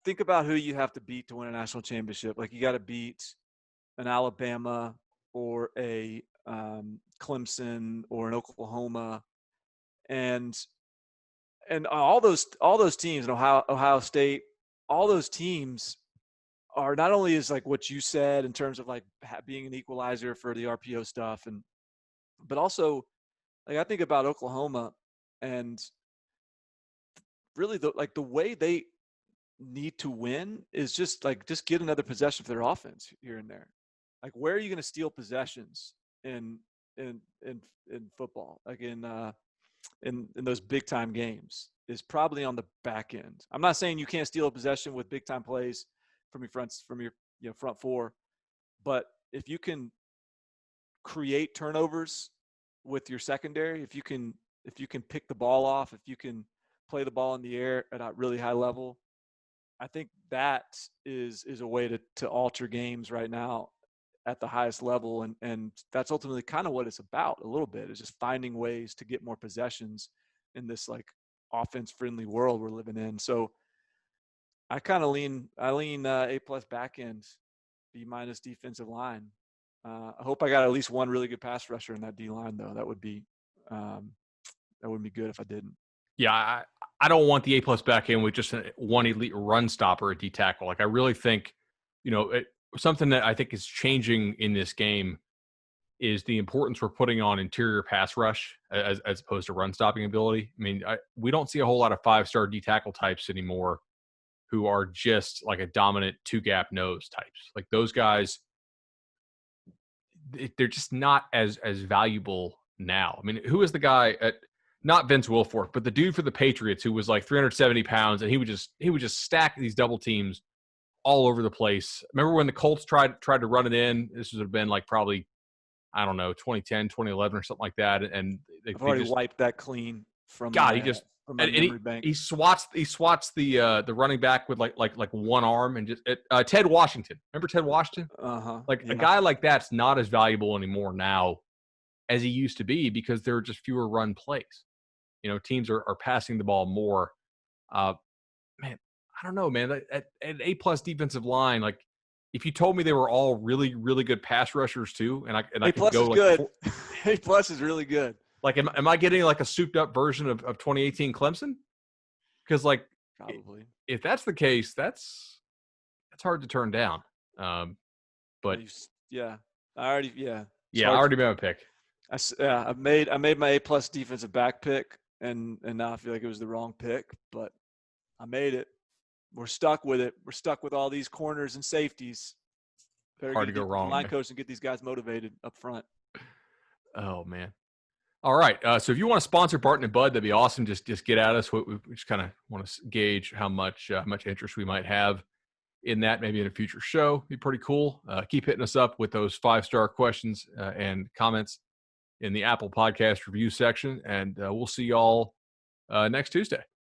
think about who you have to beat to win a national championship. Like you got to beat an Alabama or a Clemson or an Oklahoma, and all those teams in Ohio State, all those teams are not only is like what you said in terms of like being an equalizer for the RPO stuff, but also like I think about Oklahoma and really the way they need to win is just get another possession for their offense here and there. Like where are you going to steal possessions in in in in football? Like in those big time games is probably on the back end. I'm not saying you can't steal a possession with big time plays from your front four, but if you can create turnovers with your secondary, if you can pick the ball off, if you can play the ball in the air at a really high level, I think that is a way to alter games right now at the highest level, and that's ultimately kind of what it's about a little bit, is just finding ways to get more possessions in this like offense friendly world we're living in. So I lean A+ back end, B- defensive line. I hope I got at least one really good pass rusher in that D line though. That would be That wouldn't be good if I didn't. Yeah, I don't want the A+ back in with just one elite run stopper at D tackle. Like I really think, something that I think is changing in this game is the importance we're putting on interior pass rush as opposed to run stopping ability. I mean, we don't see a whole lot of 5-star D tackle types anymore who are just like a dominant 2-gap nose types. Like those guys, they're just not as valuable now. I mean, who is the guy at not Vince Wilfork, but the dude for the Patriots who was like 370 pounds and he would just stack these double teams all over the place. Remember when the Colts tried to run it in? This would have been like probably, I don't know, 2010, 2011 or something like that. And I've already wiped that clean from God, my memory bank. He swats the running back with like one arm and just Ted Washington. Remember Ted Washington? A guy like that's not as valuable anymore now as he used to be because there are just fewer run plays. Teams are passing the ball more. Man, I don't know, man. At A+ defensive line, like if you told me they were all really, really good pass rushers too, and I could go is good. A+ is really good. Like, am I getting like a souped up version of 2018 Clemson? Because like, probably if that's the case, that's hard to turn down. But I already made my pick. I made my A+ defensive back pick, and now I feel like it was the wrong pick, but I made it. We're stuck with it. We're stuck with all these corners and safeties. Hard to go wrong. Line coach and get these guys motivated up front. Oh man. All right. So if you want to sponsor Barton and Bud, that'd be awesome. Just get at us. We just kind of want to gauge how much interest we might have in that, maybe in a future show. Be pretty cool. Keep hitting us up with those 5-star questions and comments in the Apple Podcast review section, and we'll see y'all next Tuesday.